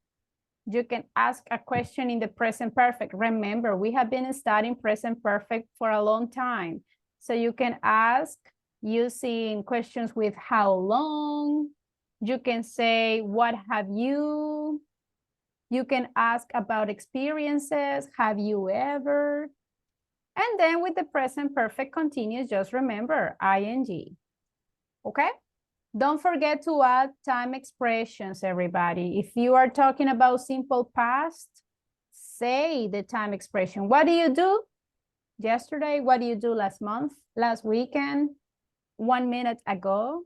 You can ask a question in the present perfect. Remember, we have been studying present perfect for a long time. So you can ask using questions with how long. You can say, what have you? You can ask about experiences. Have you ever? And then with the present perfect continuous, just remember ing. Okay? Don't forget to add time expressions, everybody. If you are talking about simple past, say the time expression. What do you do yesterday? What do you do last month, last weekend, 1 minute ago?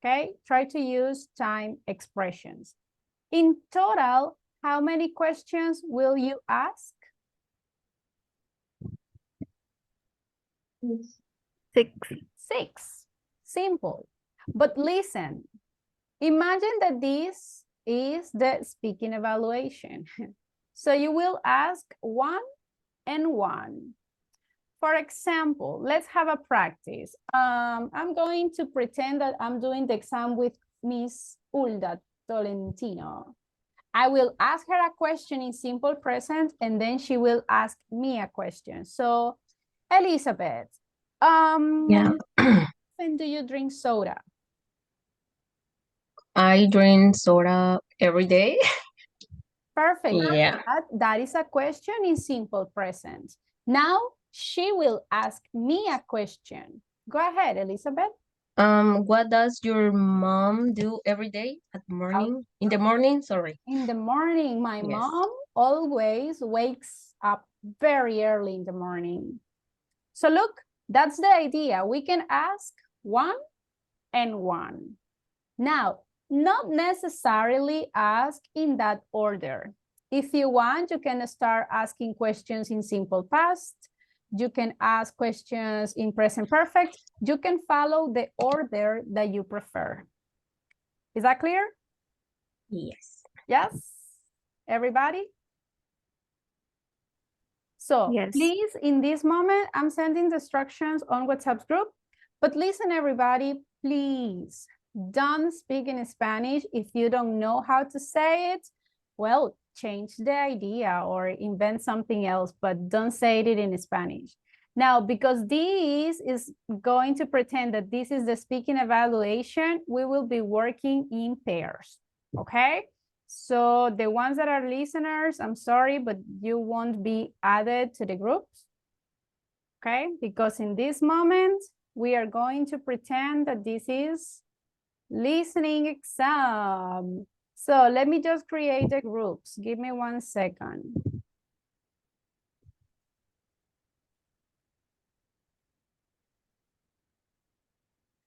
Okay, try to use time expressions. In total, how many questions will you ask? 6. 6. Simple. But listen, imagine that this is the speaking evaluation. So you will ask 1 and 1. For example, let's have a practice. I'm going to pretend that I'm doing the exam with Miss Ulda Tolentino. I will ask her a question in simple present, and then she will ask me a question. So, Elizabeth, Yeah. when do you drink soda? I drink soda every day. Perfect. Yeah. That is a question in simple present. Now she will ask me a question. Go ahead, Elizabeth. What does your mom do every day at morning? In the morning, sorry. In the morning, my Yes. mom always wakes up very early in the morning. So look, that's the idea. We can ask 1 and 1. Now, not necessarily ask in that order. If you want, you can start asking questions in simple past. You can ask questions in present perfect. You can follow the order that you prefer. Is that clear? Yes. Yes? Everybody? So Yes. please, in this moment, I'm sending the instructions on WhatsApp group. But listen, everybody, please don't speak in Spanish if you don't know how to say it. Well, change the idea or invent something else, but don't say it in Spanish. Now, because this is going to pretend that this is the speaking evaluation, we will be working in pairs, okay? So the ones that are listeners, I'm sorry, but you won't be added to the groups, okay? Because in this moment, we are going to pretend that this is listening exam. So let me just create the groups. Give me 1 second.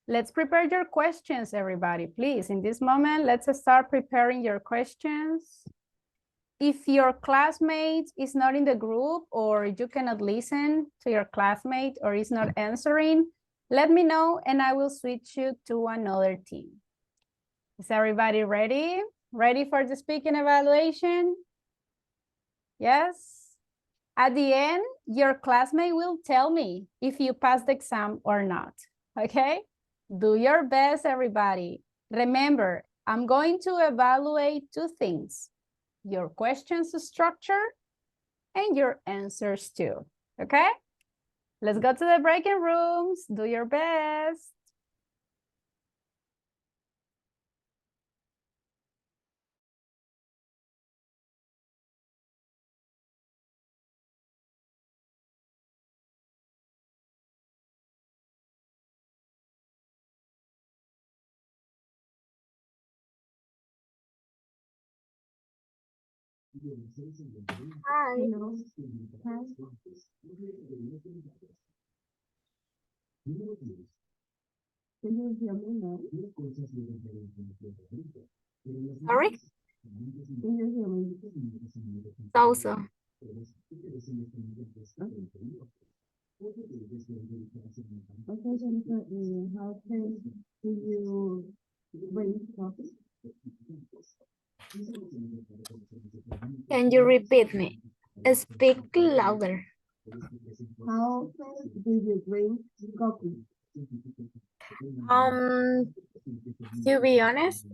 Let's prepare your questions, everybody, please. In this moment, let's start preparing your questions. If your classmate is not in the group or you cannot listen to your classmate or is not answering, let me know and I will switch you to another team. Is everybody ready? Ready for the speaking evaluation? Yes? At the end, your classmate will tell me if you passed the exam or not, okay? Do your best, everybody. Remember, I'm going to evaluate 2 things, your questions structure and your answers too, okay? Let's go to the breaking rooms. Do your best. Hi. Sorry? Salsa. Okay, Jennifer, how can you bring coffee? Can you repeat me? Speak louder. How do you drink coffee? To be honest,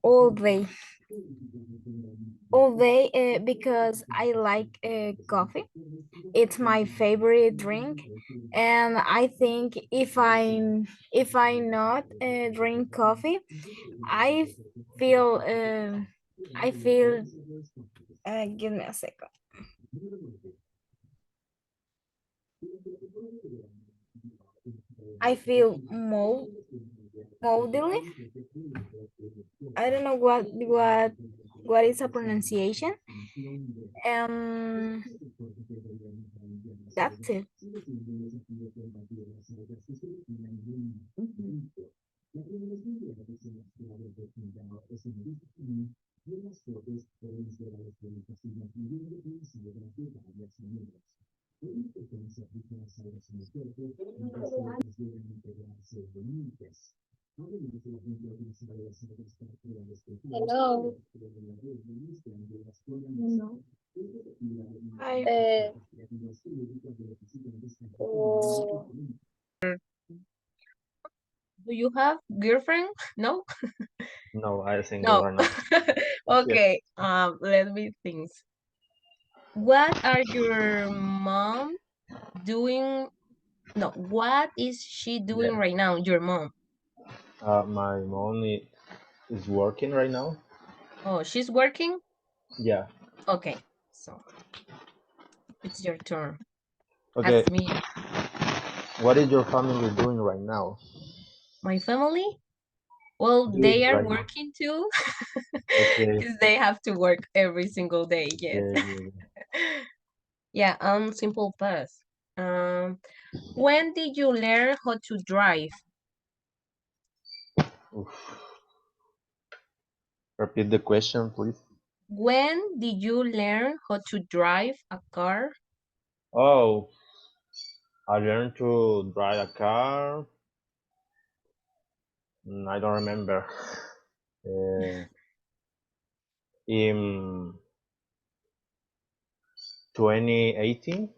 all day. All day, because I like coffee. It's my favorite drink, and I think if I not drink coffee, I feel give me a second. I feel moldly. I don't know what is a pronunciation. That's it. Hello. Hi. Oh, Do you have girlfriend? No? No, I single No. right now. Okay, let me think. What are your mom doing? No, what is she doing Yeah. right now, your mom? My mom is working right now. Oh, she's working? Yeah. Okay, so it's your turn. Okay. Ask me. What is your family doing right now? My family? Well, Doing they are right now. working too, Okay. because they have to work every single day, yes. Yeah. Yeah, simple past. When did you learn how to drive? Oof. Repeat the question, please. When did you learn how to drive a car? Oh, I learned to drive a car. I don't remember. In 2018.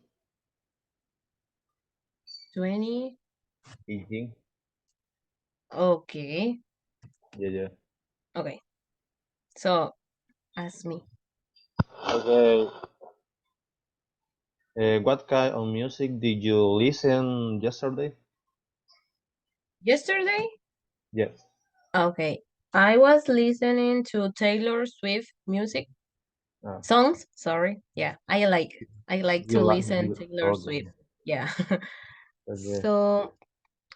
20? 18. Okay. Yeah. Okay. So ask me. Okay. What kind of music did you listen yesterday? Yesterday? Yes. Okay. I was listening to Taylor Swift music. Songs, sorry. Yeah, I like to listen Taylor Okay. Swift. Yeah. Okay. So,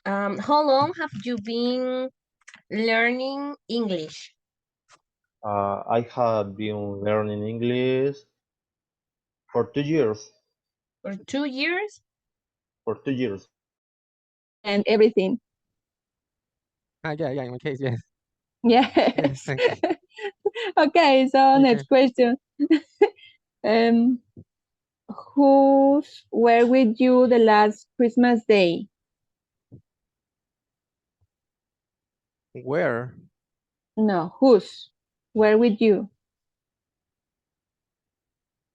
how long have you been learning English? I have been learning English for 2 years. For 2 years? For 2 years. And everything. Yeah, in my case, yes. Yeah. Yes, thank you. Okay, so next question. Who were with you the last Christmas day? Where? No, who's were with you?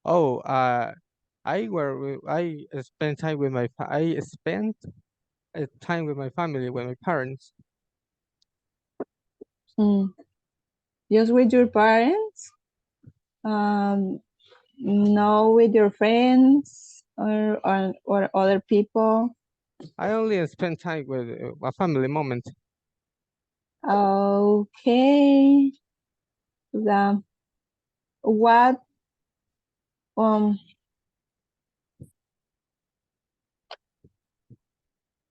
Oh, I spent time with I spent time with my family, with my parents. Just with your parents? No, with your friends or other people? I only spent time with a family moment. Okay. What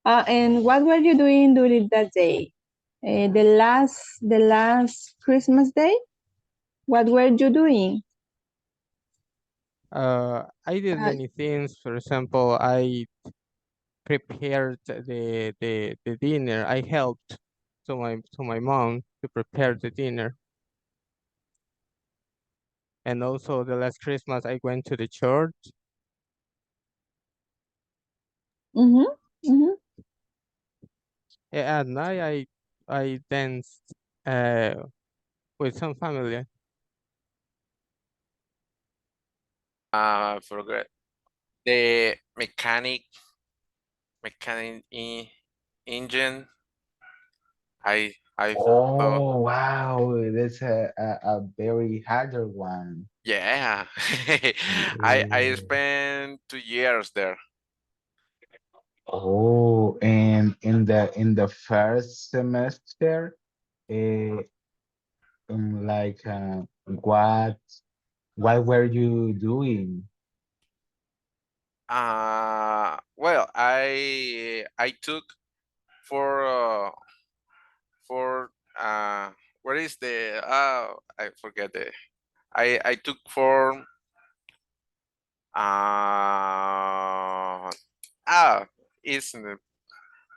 and what were you doing during that day? The last Christmas day? What were you doing? I did many things. For example, I prepared the dinner. I helped to my mom to prepare the dinner. And also the last Christmas I went to the church. At night, I danced with some family. Forget the mechanic engine. I thought, Oh, wow, that's a very harder one. yeah. I spent 2 years there. Oh, and in the first semester, uh, like what were you doing? Well, I took for for what is the I forget the I took for it's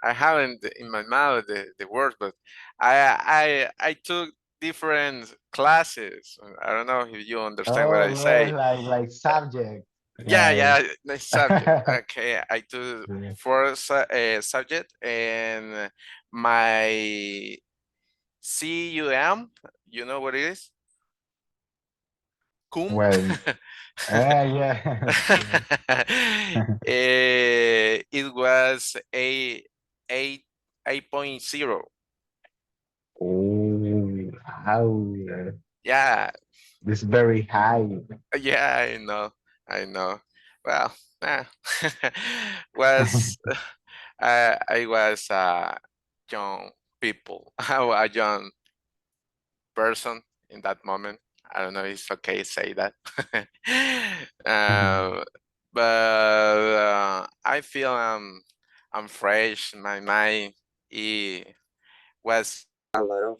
I haven't in my mouth the word, but I took different classes. I don't know if you understand what Oh, I more say. like subject, Yeah, like yeah, nice subject. Okay, I took yeah. four subject and my CUM. You know what it is? Cum. Well, yeah, yeah. It was a 8.0. Oh, how Yeah, this very high. yeah, I know. Well, eh, was I was young people, a young person in that moment. I don't know if it's okay to say that. uh, but I feel I'm fresh. My mind it was A lot of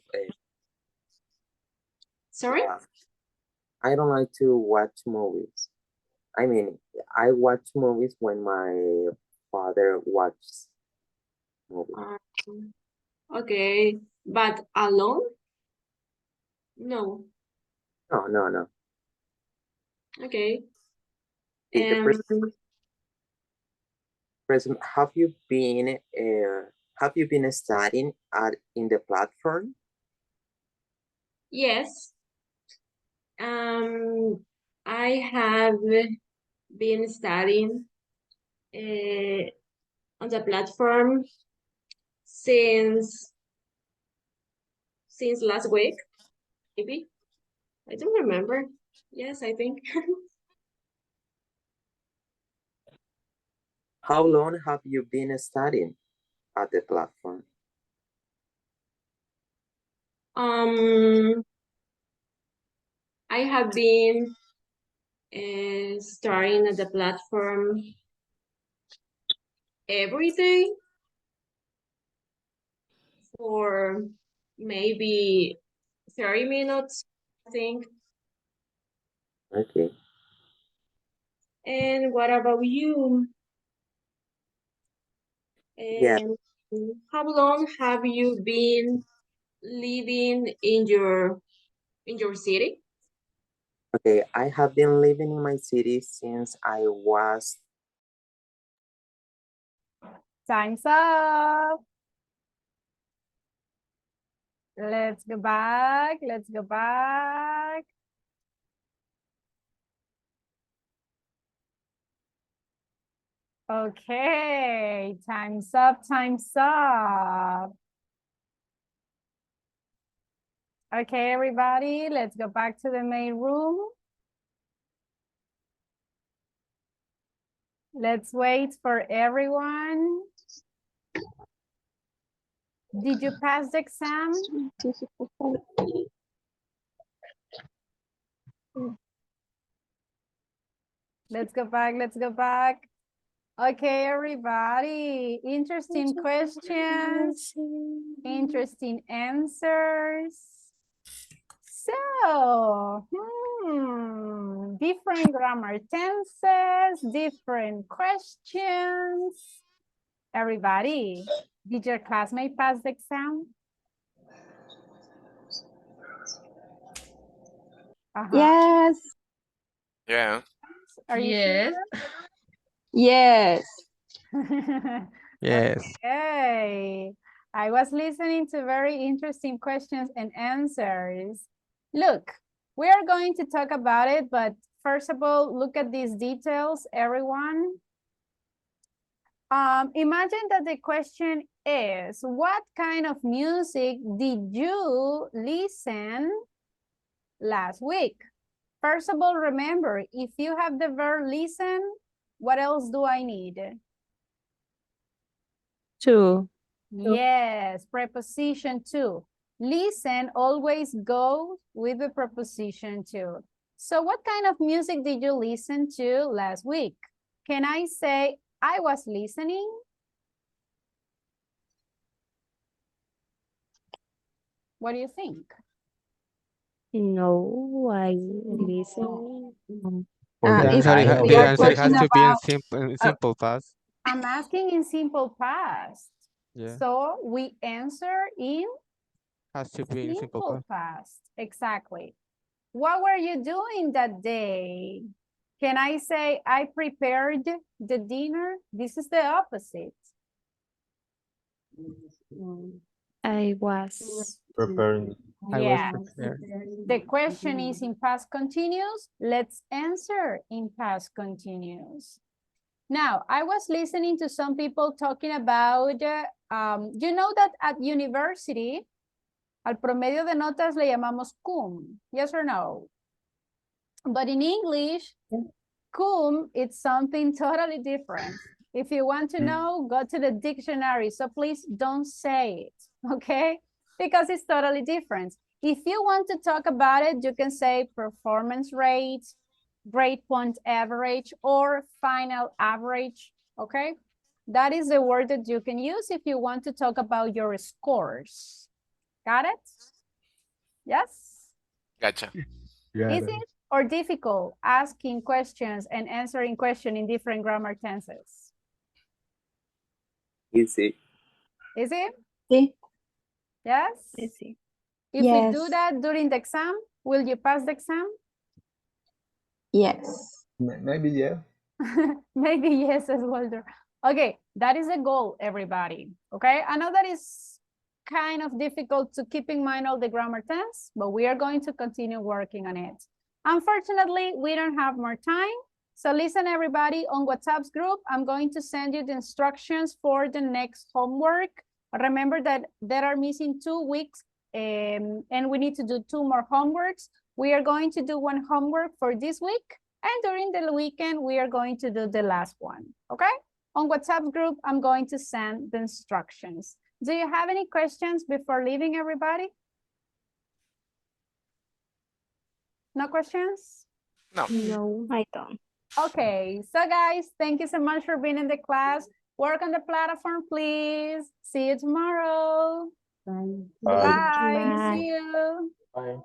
Sorry? I don't like to watch movies. I mean, I watch movies when my father watches movies. Okay, but alone? No. No. Okay. The Um, present, have you been studying at in the platform? yes. I have been studying on the platform since last week, maybe. I don't remember. Yes, I think. How long have you been studying at the platform? I have been starting at the platform every day for maybe 30 minutes, I think. Okay. And what about you? Yeah. How long have you been living in your city? Okay, I have been living in my city since I was. Time's up. Let's go back. Let's go back. Okay, time's up, time's up. Okay, everybody, let's go back to the main room. Let's wait for everyone. Did you pass the exam? Let's go back, let's go back. Okay, everybody, interesting questions, interesting answers. So, different grammar tenses, different questions. Everybody, did your classmate pass the exam? Yes, yeah. Are you Yes. sure? yes. Yes. Okay. I was listening to very interesting questions and answers. Look, we are going to talk about it, but first of all, look at these details, everyone. Imagine that the question is, what kind of music did you listen last week? First of all, remember, if you have the verb listen, what else do I need? To. Yes, preposition to. Listen always goes with the preposition to. So what kind of music did you listen to last week? Can I say, I was listening? What do you think? No, I listen. The If answer, we the are answer has talking to be in about, simple past. I'm asking in simple past. Yeah, So we answer in has to be in simple simple past. past. Exactly. What were you doing that day? Can I say I prepared the dinner? This is the opposite. I was. Preparing. I was Yeah. prepared. The question is in past continuous. Let's answer in past continuous. Now, I was listening to some people talking about, you know that at university, al promedio de notas le llamamos cum, yes or no? But in English, cum, it's something totally different. If you want to know, go to the dictionary. So please don't say it, okay? Because it's totally different. If you want to talk about it, you can say performance rate, grade point average, or final average, okay? That is the word that you can use if you want to talk about your scores. Got it? Yes? Gotcha. Is it or difficult asking questions and answering questions in different grammar tenses? Easy. Is it? sí, Yes? Easy. If we do yes, that during the exam, will you pass the exam? yes. Maybe, yeah. Maybe yes as well. Okay, that is a goal, everybody. Okay, I know that is kind of difficult to keep in mind all the grammar tense, but we are going to continue working on it. Unfortunately, we don't have more time. So listen, everybody, on WhatsApp's group, I'm going to send you the instructions for the next homework. Remember that there are missing 2 weeks and we need to do 2 more homeworks. We are going to do 1 homework for this week. And during the weekend, we are going to do the last one, okay? On WhatsApp group, I'm going to send the instructions. Do you have any questions before leaving, everybody? No questions? No. No, I don't. Okay, so guys, thank you so much for being in the class. Work on the platform, please. See you tomorrow. Bye. Bye. Bye. See you. Bye.